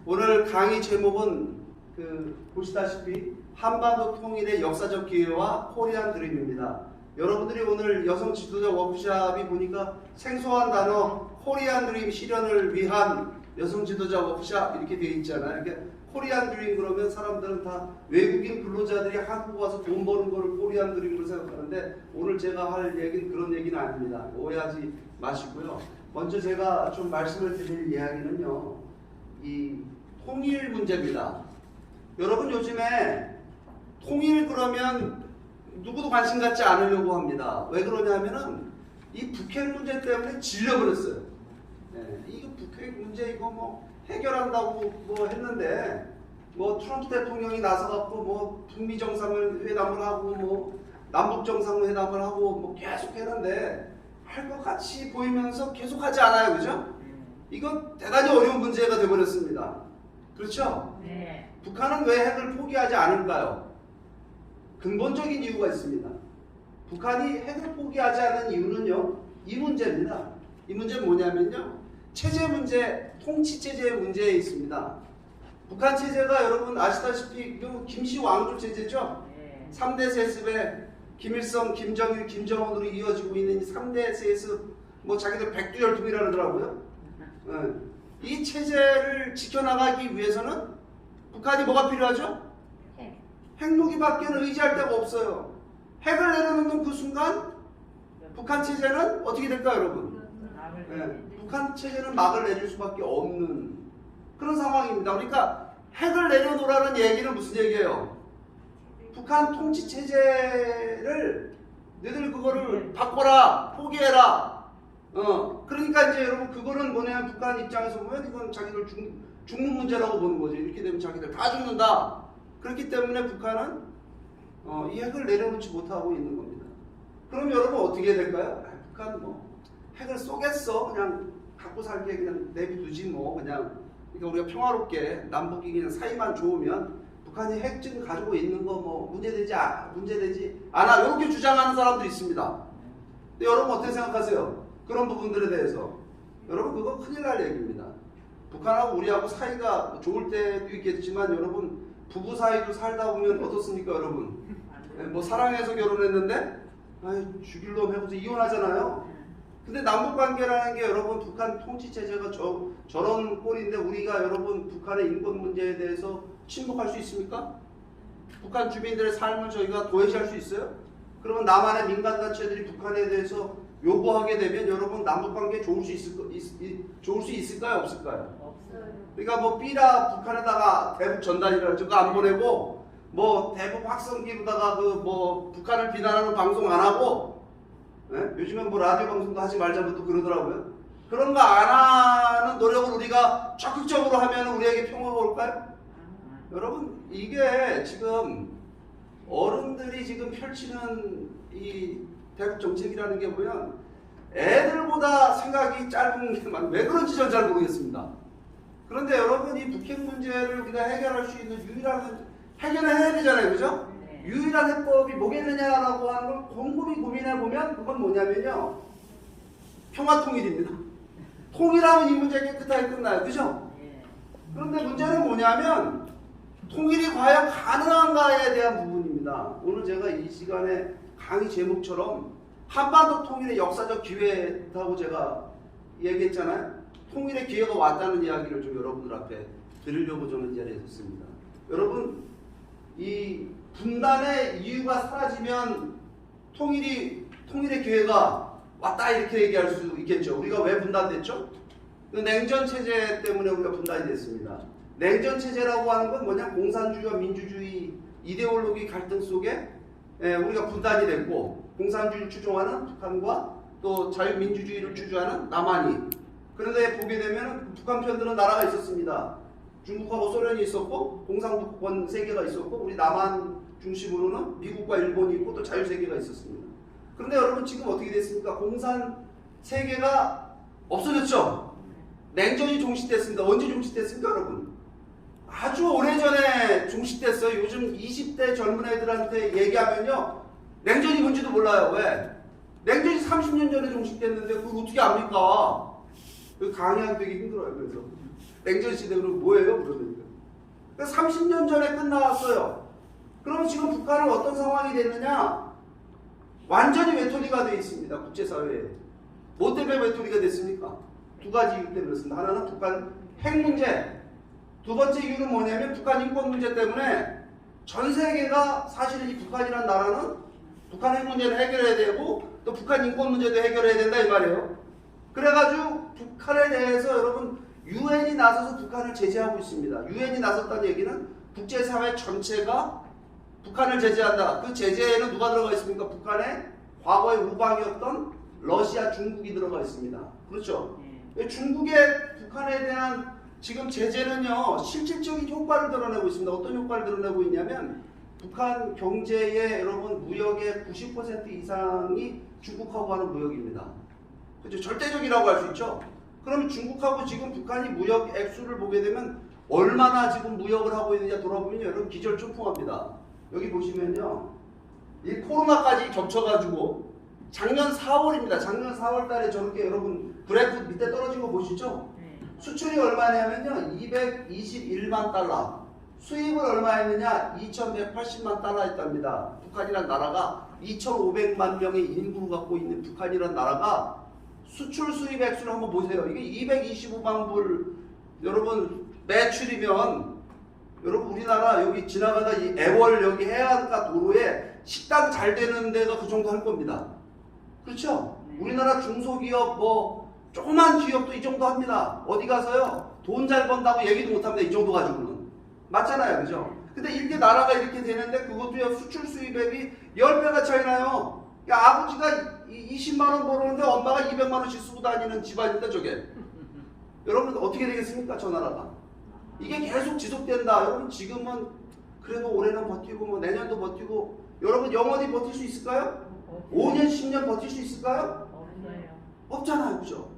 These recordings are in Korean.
오늘 강의 제목은 보시다시피 한반도 통일의 역사적 기회와 코리안 드림입니다. 여러분들이 오늘 여성 지도자 워크숍이 보니까 생소한 단어 코리안 드림 실현을 위한 여성 지도자 워크숍 이렇게 되어 있잖아요. 그러니까 코리안 드림 그러면 사람들은 다 외국인 근로자들이 한국 와서 돈 버는 거를 코리안 드림으로 생각하는데 오늘 제가 할 얘기는 그런 얘기는 아닙니다. 오해하지 마시고요. 먼저 제가 좀 말씀을 드릴 이야기는요. 이 통일 문제입니다. 여러분 요즘에 통일 그러면 누구도 관심 갖지 않으려고 합니다. 왜 그러냐면은 이 북핵 문제 때문에 질려버렸어요. 네, 이거 북핵 문제 이거 뭐 해결한다고 뭐 했는데 뭐 트럼프 대통령이 나서갖고 뭐 북미 정상회담을 하고 뭐 남북 정상회담을 하고 뭐 계속 했는데 할 것 같이 보이면서 계속 하지 않아요, 그죠? 이건 대단히 어려운 문제가 되어버렸습니다. 그렇죠? 네. 북한은 왜 핵을 포기하지 않을까요? 근본적인 이유가 있습니다. 북한이 핵을 포기하지 않는 이유는요, 이 문제입니다. 이 문제는 뭐냐면요, 체제 문제, 통치 체제의 문제에 있습니다. 북한 체제가 여러분 아시다시피 김씨 왕조 체제죠? 네. 3대 세습에 김일성, 김정일, 김정은으로 이어지고 있는 3대 세습, 뭐 자기들 백두혈통이라 그러더라고요. 네. 이 체제를 지켜나가기 위해서는 북한이 뭐가 필요하죠? 핵무기밖에는 의지할 데가 없어요. 핵을 내려놓는 그 순간 북한 체제는 어떻게 될까요, 여러분? 네. 북한 체제는 막을 내줄 수밖에 없는 그런 상황입니다. 그러니까 핵을 내려놓으라는 얘기는 무슨 얘기예요? 북한 통치 체제를 너희들 그거를 바꿔라, 포기해라. 그러니까 이제 여러분 그거는 뭐냐면 북한 입장에서 보면 이건 자기들 죽는 문제라고 보는 거죠. 이렇게 되면 자기들 다 죽는다. 그렇기 때문에 북한은 이 핵을 내려놓지 못하고 있는 겁니다. 그럼 여러분 어떻게 해야 될까요? 북한 뭐 핵을 쏘겠어. 그냥 갖고 살게 그냥 내비두지 뭐 그냥. 그러니까 우리가 평화롭게 남북이 그냥 사이만 좋으면 북한이 핵 지금 가지고 있는 거 뭐 문제되지 않아. 이렇게 주장하는 사람도 있습니다. 근데 여러분 어떻게 생각하세요? 그런 부분들에 대해서. 여러분 그거 큰일 날 얘기입니다. 북한하고 우리하고 사이가 좋을 때도 있겠지만 여러분 부부 사이도 살다 보면 어떻습니까 여러분? 뭐 사랑해서 결혼했는데 죽일 놈 해고서 이혼하잖아요. 근데 남북관계라는 게 여러분 북한 통치체제가 저런 꼴인데 우리가 여러분 북한의 인권 문제에 대해서 침묵할 수 있습니까? 북한 주민들의 삶을 저희가 도외시할 수 있어요? 그러면 남한의 민간단체들이 북한에 대해서 요구하게 되면 여러분 남북관계 좋을 수 있을까요? 없을까요? 없어요. 그러니까 뭐 삐라 북한에다가 대북 전단이라는 저거 안 보내고 뭐 대북 확성기로다가 그 뭐 북한을 비난하는 방송 안 하고 네? 요즘엔 뭐 라디오 방송도 하지 말자고 또 그러더라고요. 그런 거 안 하는 노력을 우리가 적극적으로 하면 우리에게 평화가 올까요? 여러분 이게 지금 어른들이 지금 펼치는 이 대북 정책이라는 게 보면 애들보다 생각이 짧은 게 왜 그런지 전 잘 모르겠습니다. 그런데 여러분 이 북핵 문제를 우리가 해결할 수 있는 유일한 해결을 해야 되잖아요, 그죠? 네. 유일한 해법이 뭐겠느냐라고 하는 걸 곰곰이 고민해 보면 그건 뭐냐면요, 평화통일입니다. 통일하면 이 문제 깨끗하게 끝나요, 그죠? 네. 그런데 문제는 뭐냐면 통일이 과연 가능한가에 대한 부분입니다. 오늘 제가 이 시간에 강의 제목처럼 한반도 통일의 역사적 기회라고 제가 얘기했잖아요. 통일의 기회가 왔다는 이야기를 좀 여러분들 앞에 드리려고 저는 이 자리에 섰습니다. 여러분 이 분단의 이유가 사라지면 통일의 기회가 왔다 이렇게 얘기할 수 있겠죠. 우리가 왜 분단됐죠? 냉전 체제 때문에 우리가 분단이 됐습니다. 냉전 체제라고 하는 건 뭐냐? 공산주의와 민주주의 이데올로기 갈등 속에 우리가 분단이 됐고 공산주의를 추종하는 북한과 또 자유민주주의를 주장하는 남한이. 그런데 보게 되면 북한 편들은 나라가 있었습니다. 중국하고 소련이 있었고 공산권 세계가 있었고 우리 남한 중심으로는 미국과 일본이 있고 또 자유세계가 있었습니다. 그런데 여러분 지금 어떻게 됐습니까? 공산 세계가 없어졌죠? 냉전이 종식됐습니다. 언제 종식됐습니까 여러분? 아주 오래전에 종식됐어요. 요즘 20대 젊은 애들한테 얘기하면요 냉전이 뭔지도 몰라요. 왜? 냉전이 30년 전에 종식됐는데 그걸 어떻게 압니까? 강의하기 되게 힘들어요. 그래서 냉전 시대 그러면 뭐예요? 그러면 30년 전에 끝나왔어요. 그럼 지금 북한은 어떤 상황이 됐느냐? 완전히 외톨이가 되어 있습니다. 국제사회에. 뭐 때문에 외톨이가 됐습니까? 두 가지 이유 때문에 그렇습니다. 하나는 북한 핵 문제, 두 번째 이유는 뭐냐면 북한 인권 문제 때문에 전 세계가 사실은 이 북한이라는 나라는 북한 핵 문제를 해결해야 되고 또 북한 인권 문제도 해결해야 된다 이 말이에요. 그래가지고 북한에 대해서 여러분 유엔이 나서서 북한을 제재하고 있습니다. 유엔이 나섰다는 얘기는 국제사회 전체가 북한을 제재한다. 그 제재에는 누가 들어가 있습니까? 북한의 과거의 우방이었던 러시아, 중국이 들어가 있습니다. 그렇죠? 중국의 북한에 대한 지금 제재는요 실질적인 효과를 드러내고 있습니다. 어떤 효과를 드러내고 있냐면 북한 경제의 여러분 무역의 90% 이상이 중국하고 하는 무역입니다. 그렇죠? 절대적이라고 할 수 있죠. 그럼 중국하고 지금 북한이 무역 액수를 보게 되면 얼마나 지금 무역을 하고 있느냐 돌아보면 여러분 기절초풍합니다. 여기 보시면요 이 코로나까지 겹쳐가지고 작년 4월입니다. 작년 4월 달에 저렇게 여러분 그래프 밑에 떨어진 거 보시죠? 수출이 얼마냐면요 221만 달러, 수입은 얼마 했느냐 2180만 달러 했답니다. 북한이란 나라가 2500만 명의 인구를 갖고 있는 북한이란 나라가 수출 수입 액수를 한번 보세요. 이게 225만 불 여러분 매출이면 여러분 우리나라 여기 지나가다 이 애월 여기 해안가 도로에 식당 잘 되는 데가 그 정도 할 겁니다. 그렇죠? 우리나라 중소기업 뭐 조그만 기업도 이 정도 합니다. 어디 가서요 돈 잘 번다고 얘기도 못합니다. 이 정도 가지고는. 맞잖아요. 그죠? 근데 이렇게 나라가 이렇게 되는데 그것도요 수출 수입액이 10배가 차이 나요. 야, 아버지가 20만원 벌었는데 엄마가 200만원씩 쓰고 다니는 집안인데 저게 여러분 어떻게 되겠습니까? 저 나라가 이게 계속 지속된다. 여러분 지금은 그래도 올해는 버티고 뭐 내년도 버티고 여러분 영원히 버틸 수 있을까요? 5년 10년 버틸 수 있을까요? 없잖아요. 그죠?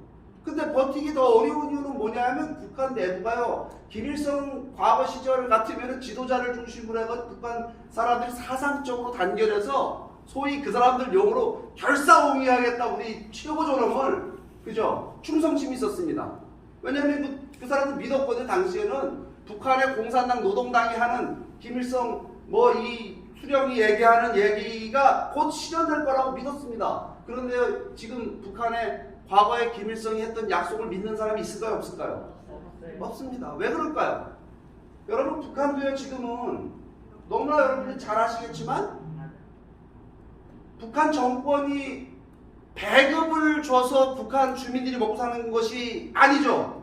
근데 버티기 더 어려운 이유는 뭐냐면 북한 내부가요 김일성 과거 시절 같으면 지도자를 중심으로 해서 북한 사람들이 사상적으로 단결해서 소위 그 사람들 용어로 결사옹위하겠다 우리 최고 존엄을 그죠? 충성심이 있었습니다. 왜냐하면 그 사람들 믿었거든요. 당시에는 북한의 공산당 노동당이 하는 김일성 뭐 이 수령이 얘기하는 얘기가 곧 실현될 거라고 믿었습니다. 그런데 지금 북한의 과거에 김일성이 했던 약속을 믿는 사람이 있을까요? 없을까요? 없습니다. 왜 그럴까요? 여러분 북한도요 지금은 너무나 여러분이 잘 아시겠지만 북한 정권이 배급을 줘서 북한 주민들이 먹고 사는 것이 아니죠.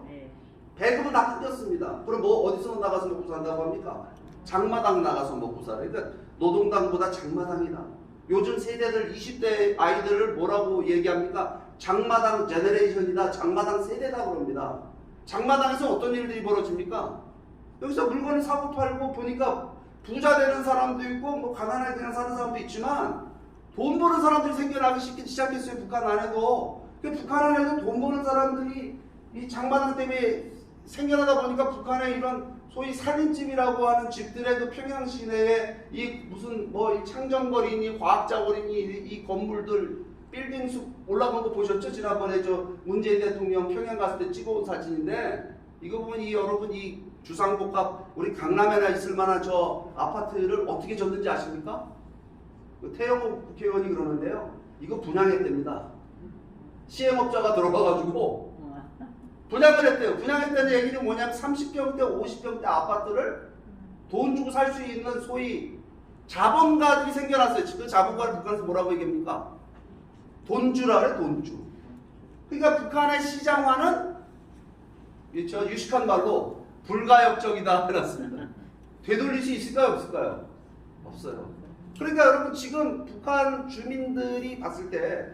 배급은 다 끊겼습니다. 그럼 뭐 어디서 나가서 먹고 산다고 합니까? 장마당 나가서 먹고 살아요. 그러니까 노동당보다 장마당이다. 요즘 세대들 20대 아이들을 뭐라고 얘기합니까? 장마당 제너레이션이다. 장마당 세대다 그럽니다. 장마당에서 어떤 일들이 벌어집니까? 여기서 물건을 사고 팔고 보니까 부자 되는 사람도 있고 뭐 가난하게 그냥 사는 사람도 있지만 돈 버는 사람들이 생겨나기 시작했어요. 북한 안에도. 북한 안에도 돈 버는 사람들이 이 장마당 때문에 생겨나다 보니까 북한의 이런 소위 살림집이라고 하는 집들의 그 평양 시내에 이 무슨 뭐 이 창정거리니 과학자거리니 이 건물들 빌딩 숲 올라간 거 보셨죠? 지난번에 저 문재인 대통령 평양 갔을 때 찍어온 사진인데 이거 보면 이 여러분 이 주상복합 우리 강남에나 있을 만한 저 아파트를 어떻게 졌는지 아십니까? 태영호 국회의원이 그러는데요. 이거 분양했답니다. 시행업자가 들어가가지고 분양을 했대요. 분양했다는 얘기는 뭐냐면 30평대, 50평대 아파트를 돈 주고 살 수 있는 소위 자본가들이 생겨났어요. 그 자본가를 북한에서 뭐라고 얘기합니까? 돈주라 그래, 돈주. 그러니까 북한의 시장화는 저 유식한 말로 불가역적이다 해놨습니다. 되돌릴 수 있을까요? 없을까요? 없어요. 그러니까 여러분 지금 북한 주민들이 봤을 때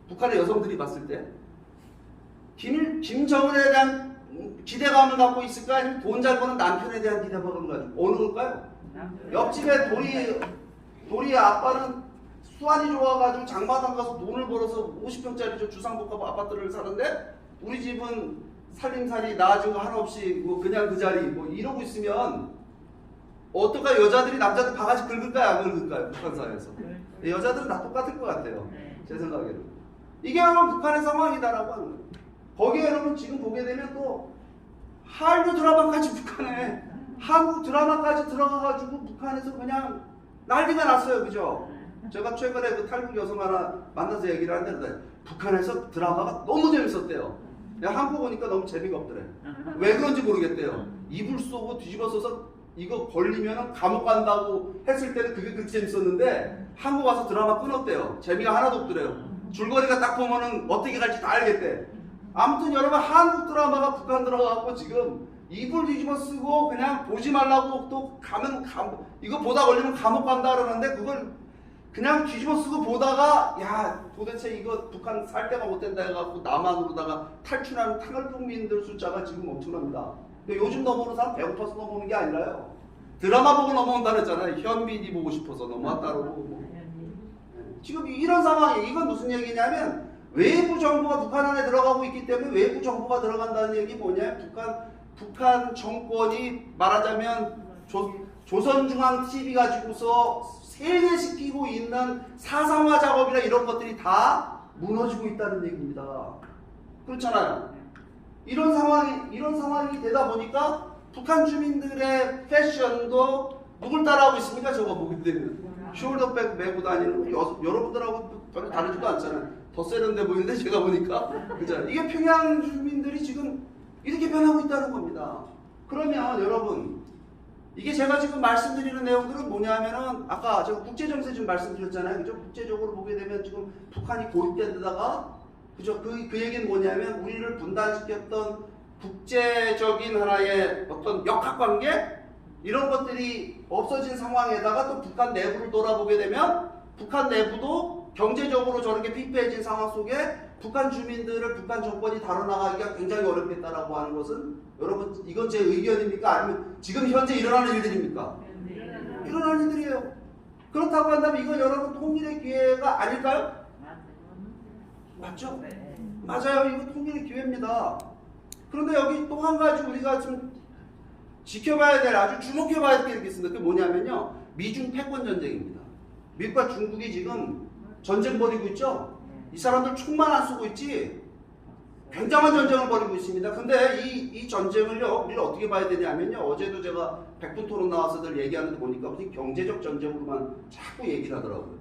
북한의 여성들이 봤을 때 김정은에 대한 기대감을 갖고 있을까? 아니면 돈 잘 버는 남편에 대한 기대감을 가지고 어느 걸까요? 옆집에 도리 아빠는 수완이 좋아가지고 장마당 가서 돈을 벌어서 50평짜리 저 주상복합 아파트를 사는데 우리 집은 살림살이 나아지고 한없이 뭐 그냥 그 자리 뭐 이러고 있으면 어떨까? 여자들이 남자들 바가지 긁을까요? 안 긁을까요? 북한 사회에서 여자들은 다 똑같을 것 같아요. 제 생각에는 이게 바로 북한의 상황이다라고 하는 거예요. 거기에 여러분 지금 보게 되면 또 한류 드라마까지 북한에 한국 드라마까지 들어가가지고 북한에서 그냥 난리가 났어요. 그죠? 제가 최근에 그 탈북 여성 하나 만나서 얘기를 하는데 북한에서 드라마가 너무 재밌었대요. 내가 한국 오니까 너무 재미가 없더래. 왜 그런지 모르겠대요. 이불 쏘고 뒤집어 써서 이거 걸리면 감옥 간다고 했을 때는 그게 그렇게 재밌었는데 한국 와서 드라마 끊었대요. 재미가 하나도 없더래요. 줄거리가 딱 보면은 어떻게 갈지 다 알겠대. 아무튼 여러분 한국 드라마가 북한 들어가고 지금 이불 뒤집어 쓰고 그냥 보지 말라고 또 가면 이거 보다 걸리면 감옥 간다 그러는데 그걸 그냥 뒤집어 쓰고 보다가 야 도대체 이거 북한 살 데가 못 된다 해갖고 남한으로다가 탈출하는 탈북민들 숫자가 지금 엄청납니다. 요즘 넘어오는 사람 배고파서 넘어오는 게 아니라요. 드라마 보고 넘어온다 그랬잖아요. 현빈이 보고 싶어서 넘어왔다고. 뭐. 지금 이런 상황이 이건 무슨 얘기냐면 외부 정보가 북한 안에 들어가고 있기 때문에 외부 정보가 들어간다는 얘기 뭐냐? 북한 정권이 말하자면 조선중앙 TV 가지고서 세뇌시키고 있는 사상화 작업이나 이런 것들이 다 무너지고 있다는 얘기입니다. 그렇잖아요. 이런 상황이 되다 보니까 북한 주민들의 패션도 누굴 따라하고 있습니까? 저거 보게 되면 숄더백 메고 다니는 여러분들하고 별로 다르지도 않잖아요. 더 세련돼 보이는데 제가 보니까 그죠? 이게 평양 주민들이 지금 이렇게 변하고 있다는 겁니다. 그러면 여러분 이게 제가 지금 말씀드리는 내용들은 뭐냐면은 아까 제가 국제정세 좀 말씀드렸잖아요. 그죠? 국제적으로 보게 되면 지금 북한이 고립된 데다가 그죠? 그 얘기는 뭐냐면 우리를 분단시켰던 국제적인 하나의 어떤 역학관계 이런 것들이 없어진 상황에다가 또 북한 내부를 돌아보게 되면 북한 내부도 경제적으로 저렇게 피폐해진 상황 속에 북한 주민들을 북한 정권이 다뤄나가기가 굉장히 어렵겠다라고 하는 것은 여러분 이건 제 의견입니까? 아니면 지금 현재 일어나는 일들입니까? 일어나는 일들이에요. 그렇다고 한다면 이건 여러분 통일의 기회가 아닐까요? 맞죠? 맞아요. 이거 통일의 기회입니다. 그런데 여기 또 한 가지 우리가 좀 지켜봐야 될 아주 주목해봐야 될 게 있습니다. 그게 뭐냐면요. 미중 패권 전쟁입니다. 미국과 중국이 지금 전쟁 벌이고 있죠? 이 사람들 총만 안 쏘고 있지 굉장한 전쟁을 벌이고 있습니다. 근데 이 전쟁을요, 우리가 어떻게 봐야 되냐면요. 어제도 제가 백분 토론 나와서들 얘기하는데 보니까 무슨 경제적 전쟁으로만 자꾸 얘기를 하더라고요.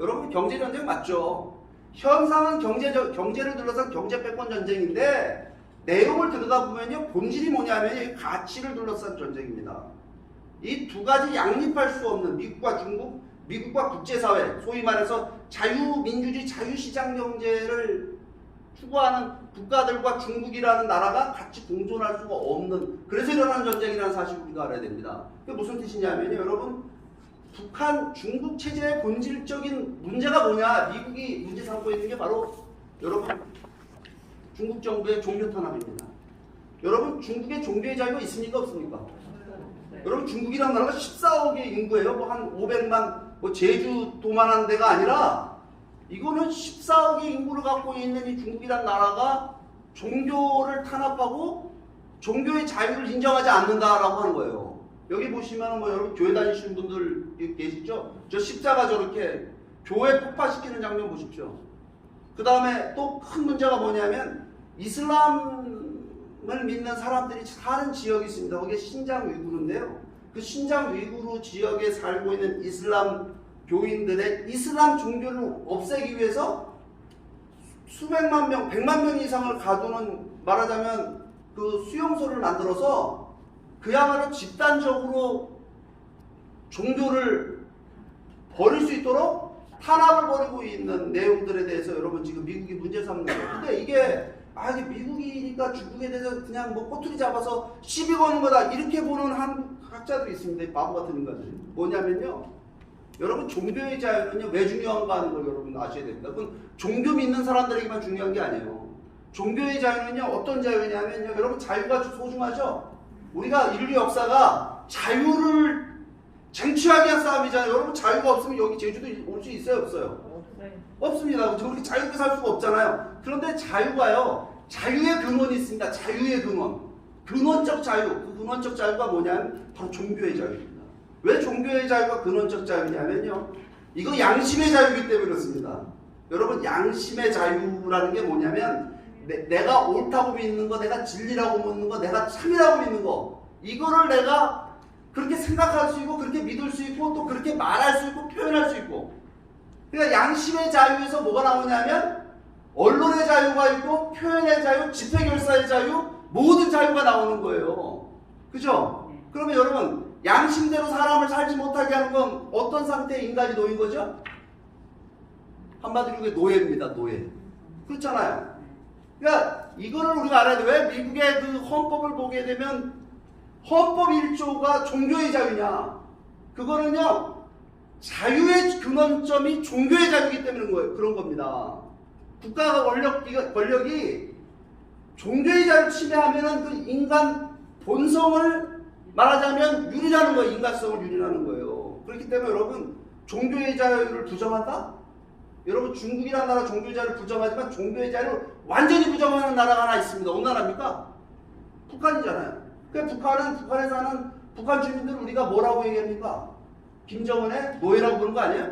여러분 경제 전쟁 맞죠? 현상은 경제를 둘러싼 경제 패권 전쟁인데 내용을 들여다보면요. 본질이 뭐냐면 가치를 둘러싼 전쟁입니다. 이 두 가지 양립할 수 없는 미국과 중국, 미국과 국제사회, 소위 말해서 자유민주주의 자유시장 경제를 추구하는 국가들과 중국이라는 나라가 같이 공존할 수가 없는 그래서 일어나는 전쟁이라는 사실을 우리가 알아야 됩니다. 그게 무슨 뜻이냐면요. 여러분 북한 중국 체제의 본질적인 문제가 뭐냐 미국이 문제 삼고 있는 게 바로 여러분 중국 정부의 종교 탄압입니다. 여러분 중국의 종교의 자유가 있습니까 없습니까? 여러분 중국이라는 나라가 14억의 인구예요. 뭐 한 500만 뭐 제주도만한 데가 아니라 이거는 14억의 인구를 갖고 있는 이 중국이라는 나라가 종교를 탄압하고 종교의 자유를 인정하지 않는다라고 하는 거예요. 여기 보시면 뭐 여러분 교회 다니시는 분들 계시죠? 저 십자가 저렇게 교회 폭파시키는 장면 보십시오. 그 다음에 또 큰 문제가 뭐냐면 이슬람을 믿는 사람들이 사는 지역이 있습니다. 거기에 신장 위구르인데요. 그 신장 위구르 지역에 살고 있는 이슬람 교인들의 이슬람 종교를 없애기 위해서 수백만 명, 100만 명 이상을 가두는 말하자면 그 수용소를 만들어서 그야말로 집단적으로 종교를 버릴 수 있도록 탄압을 벌이고 있는 내용들에 대해서 여러분 지금 미국이 문제 삼는 거예요. 근데 이게 이게 미국이니까 중국에 대해서 그냥 뭐 꼬투리 잡아서 시비 거는 거다 이렇게 보는 학자들이 있습니다. 바보 같은 인간들이. 뭐냐면요. 여러분 종교의 자유는요 왜 중요한가 하는 걸 여러분 아셔야 됩니다. 그건 종교 믿는 사람들에게만 중요한 게 아니에요. 종교의 자유는요 어떤 자유냐면요 여러분 자유가 소중하죠. 우리가 인류 역사가 자유를 쟁취하기 위한 싸움이잖아요. 여러분 자유가 없으면 여기 제주도 올 수 있어요 없어요? 없습니다. 저렇게 자유롭게 살 수가 없잖아요. 그런데 자유가요 자유의 근원이 있습니다. 자유의 근원, 근원적 자유. 그 근원적 자유가 뭐냐면 바로 종교의 자유입니다. 왜 종교의 자유가 근원적 자유냐면요 이거 양심의 자유이기 때문에 그렇습니다. 여러분 양심의 자유라는 게 뭐냐면 내가 옳다고 믿는 거, 내가 진리라고 믿는 거, 내가 참이라고 믿는 거, 이거를 내가 그렇게 생각할 수 있고 그렇게 믿을 수 있고 또 그렇게 말할 수 있고 표현할 수 있고. 그러니까 양심의 자유에서 뭐가 나오냐면 언론의 자유가 있고 표현의 자유, 집회결사의 자유, 모든 자유가 나오는 거예요. 그죠? 그러면 여러분, 양심대로 사람을 살지 못하게 하는 건 어떤 상태의 인간이 놓인 거죠? 한마디로 그게 노예입니다. 노예. 그렇잖아요. 그러니까 이거를 우리가 알아야 돼. 왜 미국의 그 헌법을 보게 되면 헌법 1조가 종교의 자유냐? 그거는요, 자유의 근원점이 종교의 자유이기 때문에 그런 겁니다. 국가가 권력이 종교의 자유를 침해하면은 그 인간 본성을 말하자면 유린하는 거예요. 인간성을 유린하는 거예요. 그렇기 때문에 여러분, 종교의 자유를 부정한다? 여러분, 중국이라는 나라 종교의 자유를 부정하지만 종교의 자유를 완전히 부정하는 나라가 하나 있습니다. 어느 나라입니까? 북한이잖아요. 그러니까 북한에 사는 북한 주민들 우리가 뭐라고 얘기합니까? 김정은의 노예라고 부르는 거 아니에요?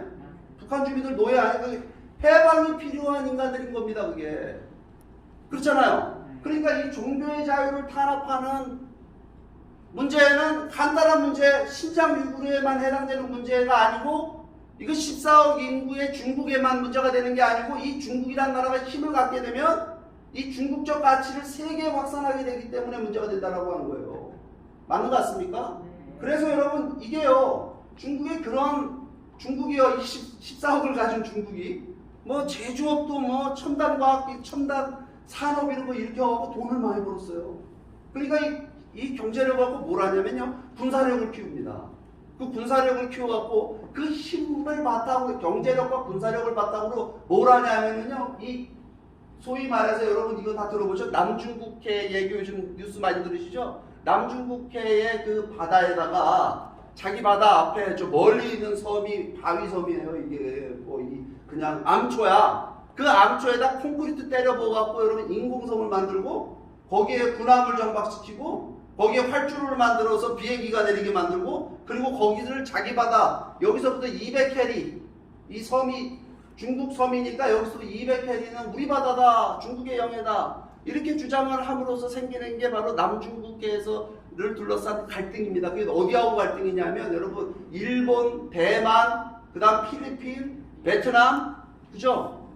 북한 주민들 노예 아니에요? 해방이 필요한 인간들인 겁니다. 그게. 그렇잖아요. 그러니까 이 종교의 자유를 탄압하는 문제는 간단한 문제, 신장 위구르에만 해당되는 문제가 아니고 이거 14억 인구의 중국에만 문제가 되는 게 아니고 이 중국이란 나라가 힘을 갖게 되면 이 중국적 가치를 세계에 확산하게 되기 때문에 문제가 된다라고 하는 거예요. 맞는 것 같습니까? 그래서 여러분, 이게요, 중국이요, 14억을 가진 중국이 뭐 제조업도 뭐 첨단 과학기, 첨단 산업 이런 거 이렇게 하고 돈을 많이 벌었어요. 그러니까 이 경제력을 갖고 뭘 하냐면요, 군사력을 키웁니다. 그 군사력을 키워갖고 그 힘을 바탕으로, 경제력과 군사력을 바탕으로 뭘 하냐면요, 이 소위 말해서 여러분 이거 다 들어보죠? 남중국해 얘기 요즘 뉴스 많이 들으시죠? 남중국해의 그 바다에다가 자기 바다 앞에 저 멀리 있는 섬이 바위섬이에요. 이게 뭐 그냥 암초야. 그 암초에다 콘크리트 때려 부어갖고 여러분 인공섬을 만들고 거기에 군함을 정박시키고 거기에 활주로를 만들어서 비행기가 내리게 만들고 그리고 거기를 자기 바다 여기서부터 200캐리 이 섬이 중국 섬이니까 여기서 200캐리는 우리 바다다, 중국의 영해다 이렇게 주장을 함으로써 생기는 게 바로 남중국해에서를 둘러싼 갈등입니다. 그게 어디하고 갈등이냐면 여러분 일본, 대만, 그 다음 필리핀, 베트남, 그죠?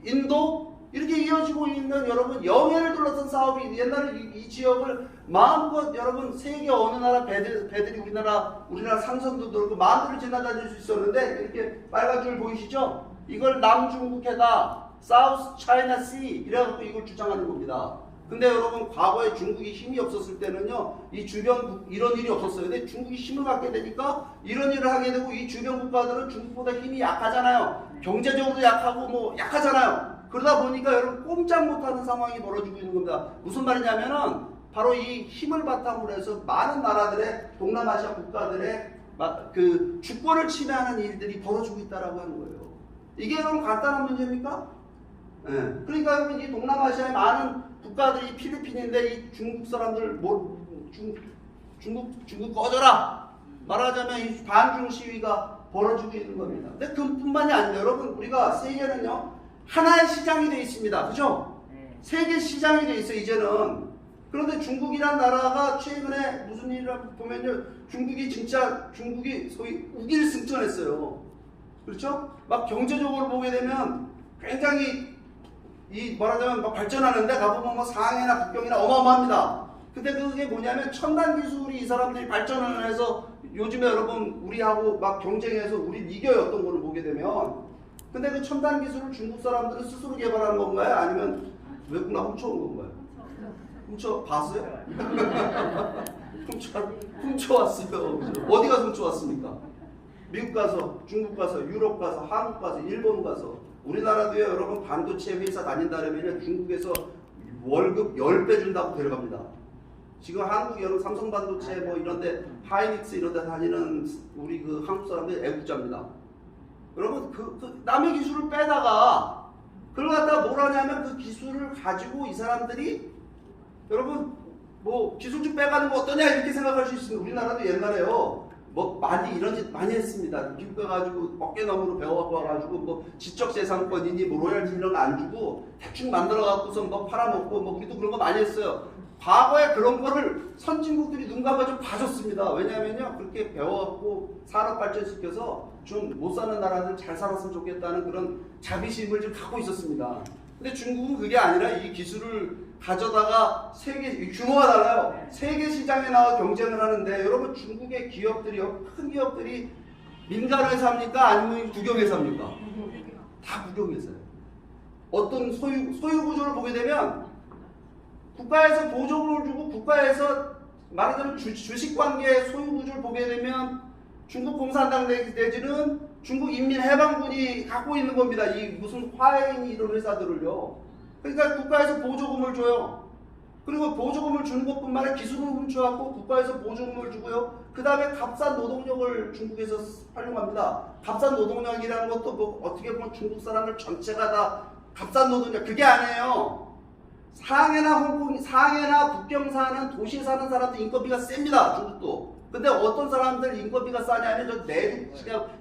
인도 이렇게 이어지고 있는 여러분 영해를 둘러싼 싸움이 옛날에 이 지역을 마음껏 여러분 세계 어느 나라 배들이 우리나라 상선도 들고 마음대로 지나다닐 수 있었는데 이렇게 빨간 줄 보이시죠? 이걸 남중국해다, 사우스 차이나 씨 이래갖고 이걸 주장하는 겁니다. 근데 여러분 과거에 중국이 힘이 없었을 때는요 이 주변 이런 일이 없었어요. 근데 중국이 힘을 갖게 되니까 이런 일을 하게 되고 이 주변 국가들은 중국보다 힘이 약하잖아요. 경제적으로 약하고 뭐 약하잖아요. 그러다 보니까 여러분 꼼짝 못하는 상황이 벌어지고 있는 겁니다. 무슨 말이냐면은 바로 이 힘을 바탕으로 해서 많은 나라들의 동남아시아 국가들의 그 주권을 침해하는 일들이 벌어지고 있다라고 하는 거예요. 이게 여러분 간단한 문제입니까? 네. 그러니까 여러분 이 동남아시아의 많은 국가들이 필리핀인데 이 중국 사람들 중국 꺼져라 말하자면 이 반중 시위가 벌어지고 있는 겁니다. 근데 그뿐만이 아니라 여러분 우리가 세계는요 하나의 시장이 되어 있습니다. 그죠? 세계 시장이 되어 있어요 이제는. 그런데 중국이란 나라가 최근에 무슨 일을 보면요 중국이 소위 우길승천했어요. 그렇죠? 막 경제적으로 보게 되면 굉장히 말하자면 막 발전하는데 가보면 뭐 상해나 국경이나 어마어마합니다. 근데 그게 뭐냐면 첨단 기술이 이 사람들이 발전을 해서 요즘에 여러분 우리하고 막 경쟁해서 우리 이겨요 어떤 거를 보게 되면. 근데 그 첨단 기술을 중국 사람들은 스스로 개발한 건가요? 아니면 외국 나 훔쳐온 건가요? 훔쳐봤어요? 훔쳐왔어요. 어디 가서 훔쳐왔습니까? 미국 가서, 중국 가서, 유럽 가서, 한국 가서, 일본 가서. 우리나라도요 여러분 반도체 회사 다닌다면 중국에서 월급 10배 준다고 데려갑니다. 지금 한국 여러분 삼성 반도체 뭐 이런데 하이닉스 이런데 다니는 우리 그 한국 사람들 애국자입니다. 여러분 그 남의 기술을 빼다가 그걸 갖다가 뭘 하냐면 그 기술을 가지고 이 사람들이 여러분 뭐 기술 좀 빼가는 거 어떠냐 이렇게 생각할 수 있습니다. 우리나라도 옛날에요 뭐 많이 이런 짓 많이 했습니다. 미국 가가지고 어깨너머로 배워갖고 와가지고 뭐 지적재산권이니 뭐 로열티 이런 거 안 주고 대충 만들어갖고서 뭐 팔아먹고 뭐 우리도 그런 거 많이 했어요. 과거에 그런 거를 선진국들이 눈 감아 좀 봐줬습니다. 왜냐면요 그렇게 배워갖고 산업 발전시켜서 좀 못 사는 나라들 잘 살았으면 좋겠다는 그런 자비심을 좀 갖고 있었습니다. 근데 중국은 그게 아니라 이 기술을 가져다가 세계 규모가 달라요. 세계 시장에 나와 경쟁을 하는데 여러분 중국의 기업들이요 큰 기업들이 민간회사 합니까 아니면 국영회사 합니까? 다 국영회사예요. 어떤 소유 구조를 보게 되면 국가에서 보조금을 주고 국가에서 말하자면 주식관계의 소유 구조를 보게 되면 중국 공산당 내지는 중국 인민해방군이 갖고 있는 겁니다. 이 무슨 화해인 이런 회사들을요. 그러니까 국가에서 보조금을 줘요. 그리고 보조금을 주는 것뿐만 아니라 기술을 훔쳐갖고 국가에서 보조금을 주고요. 그 다음에 값싼 노동력을 중국에서 활용합니다. 값싼 노동력이라는 것도 뭐 어떻게 보면 중국 사람들 전체가 다 값싼 노동력 그게 아니에요. 상해나 홍콩, 상해나 북경 사는 도시에 사는 사람들 인건비가 셉니다. 중국도. 근데 어떤 사람들 인건비가 싸냐면 저 내륙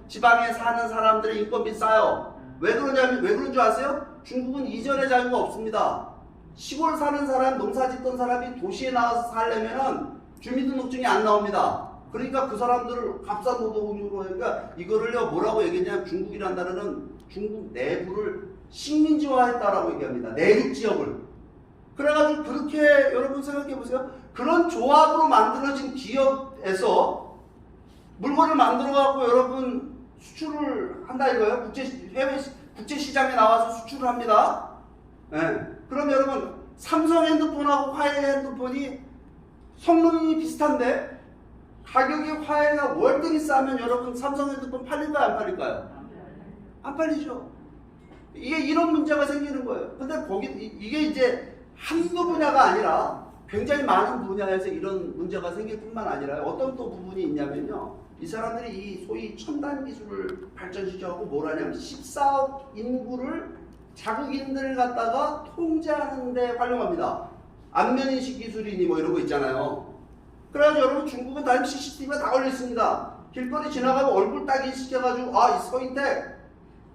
지방에 사는 사람들의 인건비 싸요. 왜 그러냐면 왜 그런 줄 아세요? 중국은 이전의 자유가 없습니다. 시골 사는 사람, 농사 짓던 사람이 도시에 나와서 살려면은 주민등록증이 안 나옵니다. 그러니까 그 사람들을 값싼 노동으로 하니까 이거를요 뭐라고 얘기했냐면 중국이라는 나라는 중국 내부를 식민지화했다라고 얘기합니다. 내륙 지역을. 그래가지고 그렇게 여러분 생각해 보세요. 그런 조합으로 만들어진 기업에서 물건을 만들어 갖고 여러분 수출을 한다 이거예요. 국제 시장에 나와서 수출을 합니다. 네. 그럼 여러분 삼성 핸드폰하고 화웨이 핸드폰이 성능이 비슷한데 가격이 화웨이가 월등히 싸면 여러분 삼성 핸드폰 팔릴까요 안 팔릴까요? 안 팔리죠. 이게 이런 문제가 생기는 거예요. 근데 거기 이게 이제 한두 분야가 아니라 굉장히 많은 분야에서 이런 문제가 생길 뿐만 아니라 어떤 또 부분이 있냐면요. 이 사람들이 이 소위 첨단 기술을 발전시켜갖고 뭘 하냐면 14억 인구를 자국인들을 갖다가 통제하는 데 활용합니다. 안면인식 기술이니 뭐 이런 거 있잖아요. 그래가지고 여러분 중국은 다른 CCTV가 다 걸려 있습니다. 길거리 지나가면 얼굴 딱 인식해가지고 아, 이 서인택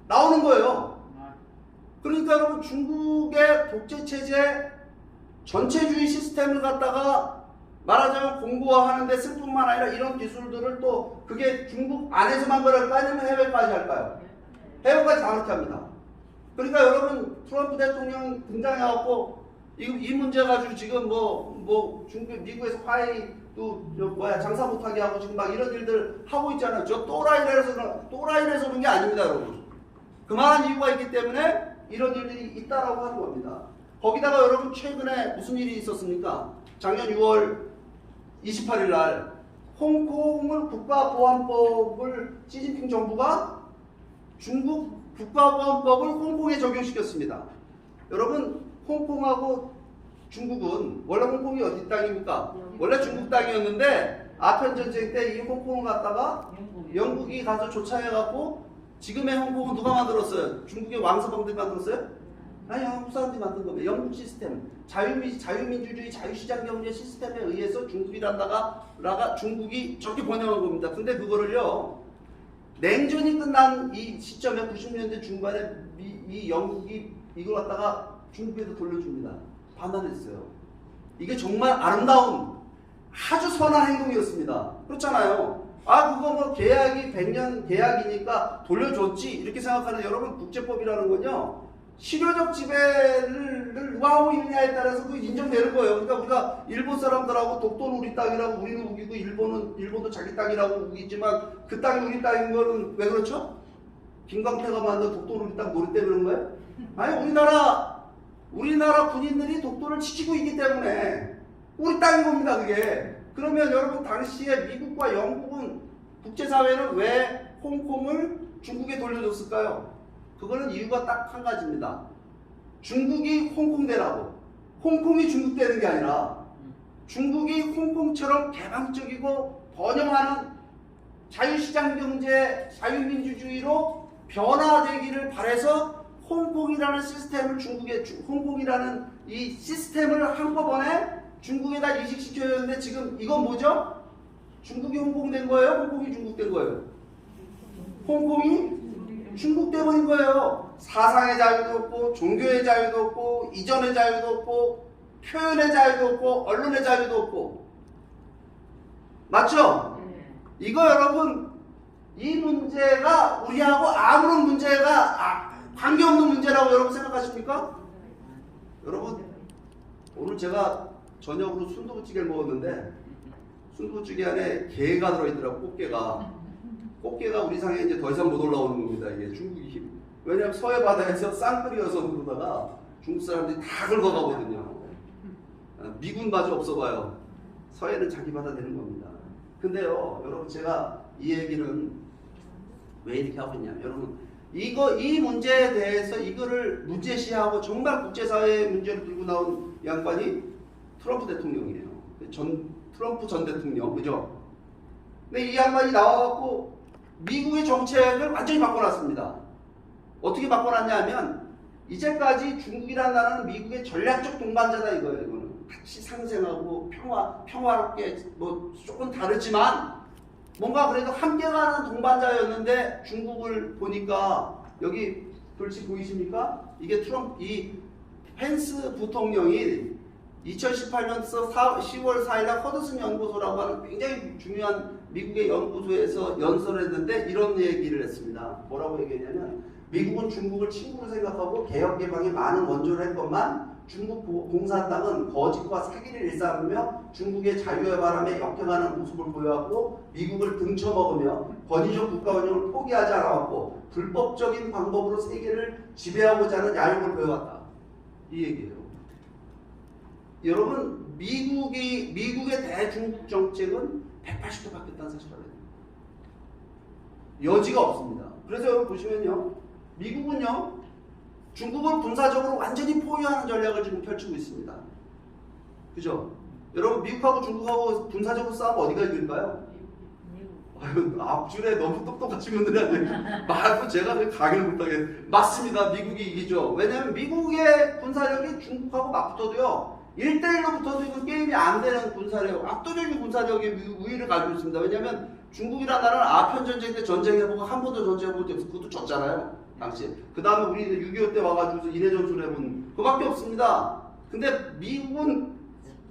나오는 거예요. 그러니까 여러분 중국의 독재체제 전체주의 시스템을 갖다가 말하자면 공고화하는데 쓸 뿐만 아니라 이런 기술들을 또 그게 중국 안에서만 그럴까 아니면 해외까지 할까요? 해외까지 다 그렇게 합니다. 그러니까 여러분 트럼프 대통령 등장해갖고 이 문제 가지고 지금 뭐 중국 미국에서 화웨이도 뭐야 장사 못하게 하고 지금 막 이런 일들 하고 있잖아요. 저 또라이라서 그런 게 아닙니다, 여러분. 그만한 이유가 있기 때문에 이런 일들이 있다라고 하는 겁니다. 거기다가 여러분 최근에 무슨 일이 있었습니까? 작년 6월 28일 날 홍콩을 국가보안법을 시진핑 정부가 중국 국가보안법을 홍콩에 적용시켰습니다. 여러분 홍콩하고 중국은 원래 홍콩이 어디 땅입니까? 원래 중국 땅이었는데 아편전쟁 때 이 홍콩을 갖다가 영국이 가서 조차해갖고 지금의 홍콩은 누가 만들었어요? 중국의 왕서방들이 만들었어요? 아니 한국 사람들이 만든 겁니다. 영국 시스템, 자유민주주의, 자유시장경제 시스템에 의해서 중국이 저렇게 번영한 겁니다. 근데 그거를요 냉전이 끝난 이 시점에 90년대 중반에 이 영국이 이걸 갖다가 중국에도 돌려줍니다. 반환했어요. 이게 정말 아름다운 아주 선한 행동이었습니다. 그렇잖아요. 아 그거 뭐 계약이 100년 계약이니까 돌려줬지 이렇게 생각하는 여러분 국제법이라는 건요 실효적 지배를 누가 하고 있느냐에 따라서 그 인정되는 거예요. 그러니까 우리가 일본 사람들하고 독도는 우리 땅이라고 우리는 우기고 일본도 자기 땅이라고 우기지만 그 땅이 우리 땅인 거는 왜 그렇죠? 김광태가 만든 독도는 우리 땅 노리 때문에 그런 거예요? 아니 우리나라 군인들이 독도를 지키고 있기 때문에 우리 땅인 겁니다 그게. 그러면 여러분 당시에 미국과 영국은 국제사회는 왜 홍콩을 중국에 돌려줬을까요? 그거는 이유가 딱 한 가지입니다. 중국이 홍콩 되라고. 홍콩이 중국 되는 게 아니라 중국이 홍콩처럼 개방적이고 번영하는 자유시장 경제, 자유민주주의로 변화되기를 바라서 홍콩이라는 시스템을 홍콩이라는 이 시스템을 한꺼번에 중국에다 이식시켜야 되는데 지금 이건 뭐죠? 중국이 홍콩된 거예요? 홍콩이 중국된 거예요? 홍콩이 중국돼버린 거예요. 사상의 자유도 없고 종교의 자유도 없고 이전의 자유도 없고 표현의 자유도 없고 언론의 자유도 없고. 맞죠? 이거 여러분, 이 문제가 우리하고 아무런 문제가 관계없는 문제라고 여러분 생각하십니까? 여러분, 오늘 제가 저녁으로 순두부찌개를 먹었는데 순두부찌개 안에 게가 들어있더라고. 꽃게가 우리 상에 이제 더 이상 못 올라오는 겁니다. 이게 중국이 힘. 왜냐하면 서해 바다에서 쌍끌이어서 그러다가 중국 사람들이 다 긁어가거든요. 미군마저 없어봐요. 서해는 자기 바다 되는 겁니다. 근데요, 여러분, 제가 이 얘기는 왜 이렇게 하고 있냐면, 여러분, 이 문제에 대해서 이거를 문제시하고 정말 국제사회의 문제를 들고 나온 양반이 트럼프 대통령이에요. 트럼프 전 대통령, 그죠? 근데 이 양반이 나와갖고 미국의 정책을 완전히 바꿔놨습니다. 어떻게 바꿔놨냐면, 이제까지 중국이라는 나라는 미국의 전략적 동반자다 이거예요. 이거는 같이 상생하고 평화롭게 뭐 조금 다르지만 뭔가 그래도 함께 가는 동반자였는데, 중국을 보니까 여기 글씨 보이십니까? 이게 이 펜스 부통령이 2018년 10월 4일날 허드슨 연구소라고 하는 굉장히 중요한 미국의 연구소에서 연설을 했는데 이런 얘기를 했습니다. 뭐라고 얘기했냐면, 미국은 중국을 친구로 생각하고 개혁 개방에 많은 원조를 했건만 중국 공산당은 거짓과 사기를 일삼으며 중국의 자유의 바람에 역행하는 모습을 보여왔고 미국을 등쳐먹으며 권위적 국가 운영을 포기하지 않아왔고 불법적인 방법으로 세계를 지배하고자 하는 야욕을 보여왔다. 이 얘기예요. 여러분, 미국의 대중국 정책은 180도 바뀌었다는 사실을 알아야 됩니다. 여지가 없습니다. 그래서 여러분 보시면요, 미국은요, 중국을 군사적으로 완전히 포위하는 전략을 지금 펼치고 있습니다. 그죠? 여러분, 미국하고 중국하고 군사적으로 싸우면 어디가 이길까요? 아유, 앞줄에 너무 똑똑하신 분들이 아니에요. 말고 제가 왜 강의를 못하게. 맞습니다. 미국이 이기죠. 왜냐면 미국의 군사력이 중국하고 맞붙어도요, 1대1로 붙어도 이건 게임이 안 되는 군사력, 압도적인 군사력의 우위를 가지고 있습니다. 왜냐면 중국이라는 나라는 아편 전쟁 때 전쟁해보고 한 번도 전쟁해본 적 없어요. 그것도 졌잖아요, 당시에. 그 다음에 우리 6.25 때 와가지고 인해 전술을 해본 그거밖에 없습니다. 근데 미국은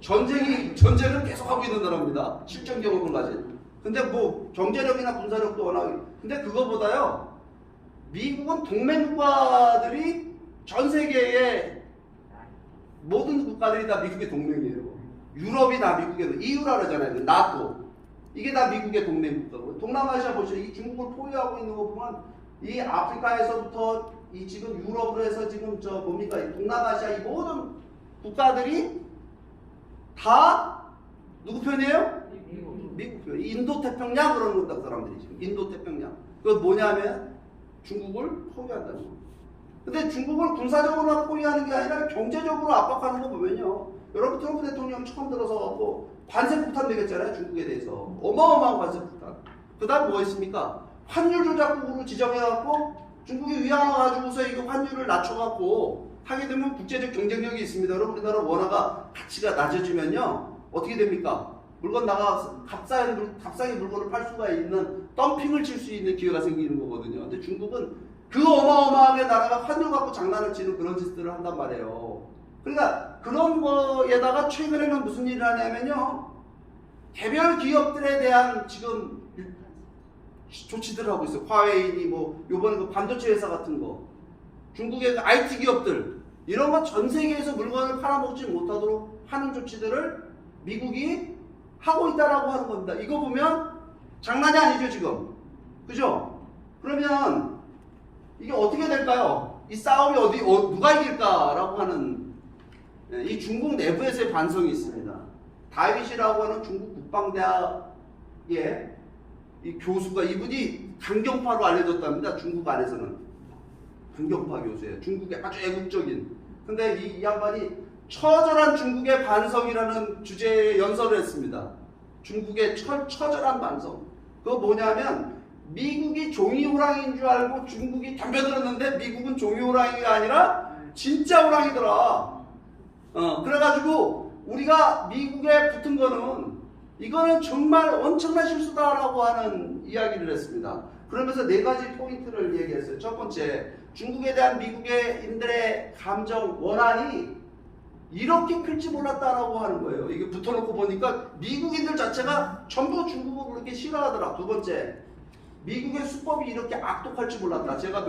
전쟁을 계속하고 있는 나라입니다. 실전 경험을 가진. 근데 뭐 경제력이나 군사력도 워낙. 근데 그거보다요, 미국은 동맹국가들이 전 세계에 모든 국가들이 다 미국의 동맹이에요. 유럽이 다 미국의 EU라 그러잖아요. 나토. 이게 다 미국의 동맹국가고. 동남아시아 보시죠. 이 중국을 포위하고 있는 거 보면 이 아프리카에서부터 이 지금 유럽으로 해서 지금 뭡니까? 동남아시아 이 모든 국가들이 다 누구 편이에요? 미국 편. 인도 태평양 그러는 거다 사람들이 지금. 인도 태평양. 그건 뭐냐면 중국을 포위한다는 거. 근데 중국을 군사적으로 포위하는 게 아니라 경제적으로 압박하는 거 보면요, 여러분 트럼프 대통령 처음 들어서 갖고 관세폭탄 되겠잖아요. 중국에 대해서 어마어마한 관세폭탄. 그 다음 뭐 했습니까? 환율 조작국으로 지정해갖고 중국이 위안화가지고서 이거 환율을 낮춰갖고 하게 되면 국제적 경쟁력이 있습니다. 여러분, 우리나라 원화가 가치가 낮아지면요 어떻게 됩니까? 물건 나가 값싸게 물건을 팔 수가 있는, 덤핑을 칠 수 있는 기회가 생기는 거거든요. 근데 중국은 그 어마어마하게 나라가 환율 갖고 장난을 치는 그런 짓들을 한단 말이에요. 그러니까 그런 거에다가 최근에는 무슨 일을 하냐면요, 개별 기업들에 대한 지금 조치들을 하고 있어요. 화웨이니 뭐 요번에 그 반도체 회사 같은 거, 중국의 IT 기업들 이런 거 전 세계에서 물건을 팔아먹지 못하도록 하는 조치들을 미국이 하고 있다라고 하는 겁니다. 이거 보면 장난이 아니죠 지금, 그죠? 그러면 이게 어떻게 될까요? 이 싸움이 누가 이길까라고 하는 이 중국 내부에서의 반성이 있습니다. 다윗이라고 하는 중국 국방대학의 이 교수가, 이분이 강경파로 알려졌답니다. 중국 안에서는 강경파 교수예요. 중국의 아주 애국적인. 근데 이 양반이 처절한 중국의 반성이라는 주제의 연설을 했습니다. 중국의 처절한 반성. 그거 뭐냐면, 미국이 종이호랑이인 줄 알고 중국이 덤벼들었는데 미국은 종이호랑이가 아니라 진짜 호랑이더라. 그래가지고 우리가 미국에 붙은 거는 이거는 정말 엄청난 실수다라고 하는 이야기를 했습니다. 그러면서 네 가지 포인트를 얘기했어요. 첫 번째, 중국에 대한 미국인들의 감정, 원한이 이렇게 클지 몰랐다라고 하는 거예요. 이게 붙어놓고 보니까 미국인들 자체가 전부 중국을 그렇게 싫어하더라. 두 번째, 미국의 수법이 이렇게 악독할 줄 몰랐다. 제가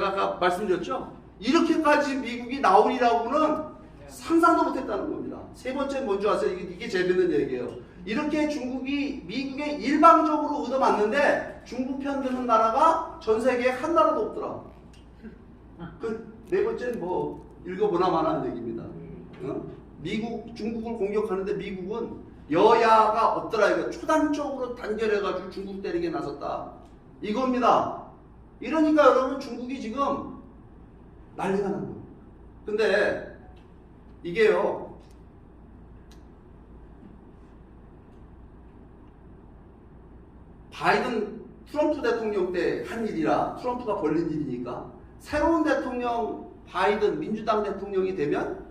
아까 말씀드렸죠? 이렇게까지 미국이 나오리라고는 상상도 못했다는 겁니다. 세 번째 뭔지 아세요? 이게 재밌는 얘기예요. 이렇게 중국이 미국에 일방적으로 얻어맞는데 중국 편 드는 나라가 전 세계에 한 나라도 없더라. 그 네 번째는 뭐 읽어보나마나 얘기입니다. 중국을 공격하는데 미국은 여야가 없더라. 이거 초단적으로 단결해가지고 중국 때리게 나섰다. 이겁니다. 이러니까 여러분 중국이 지금 난리가 난 거예요. 근데 이게요. 트럼프 대통령 때 한 일이라 트럼프가 벌린 일이니까 새로운 대통령 민주당 대통령이 되면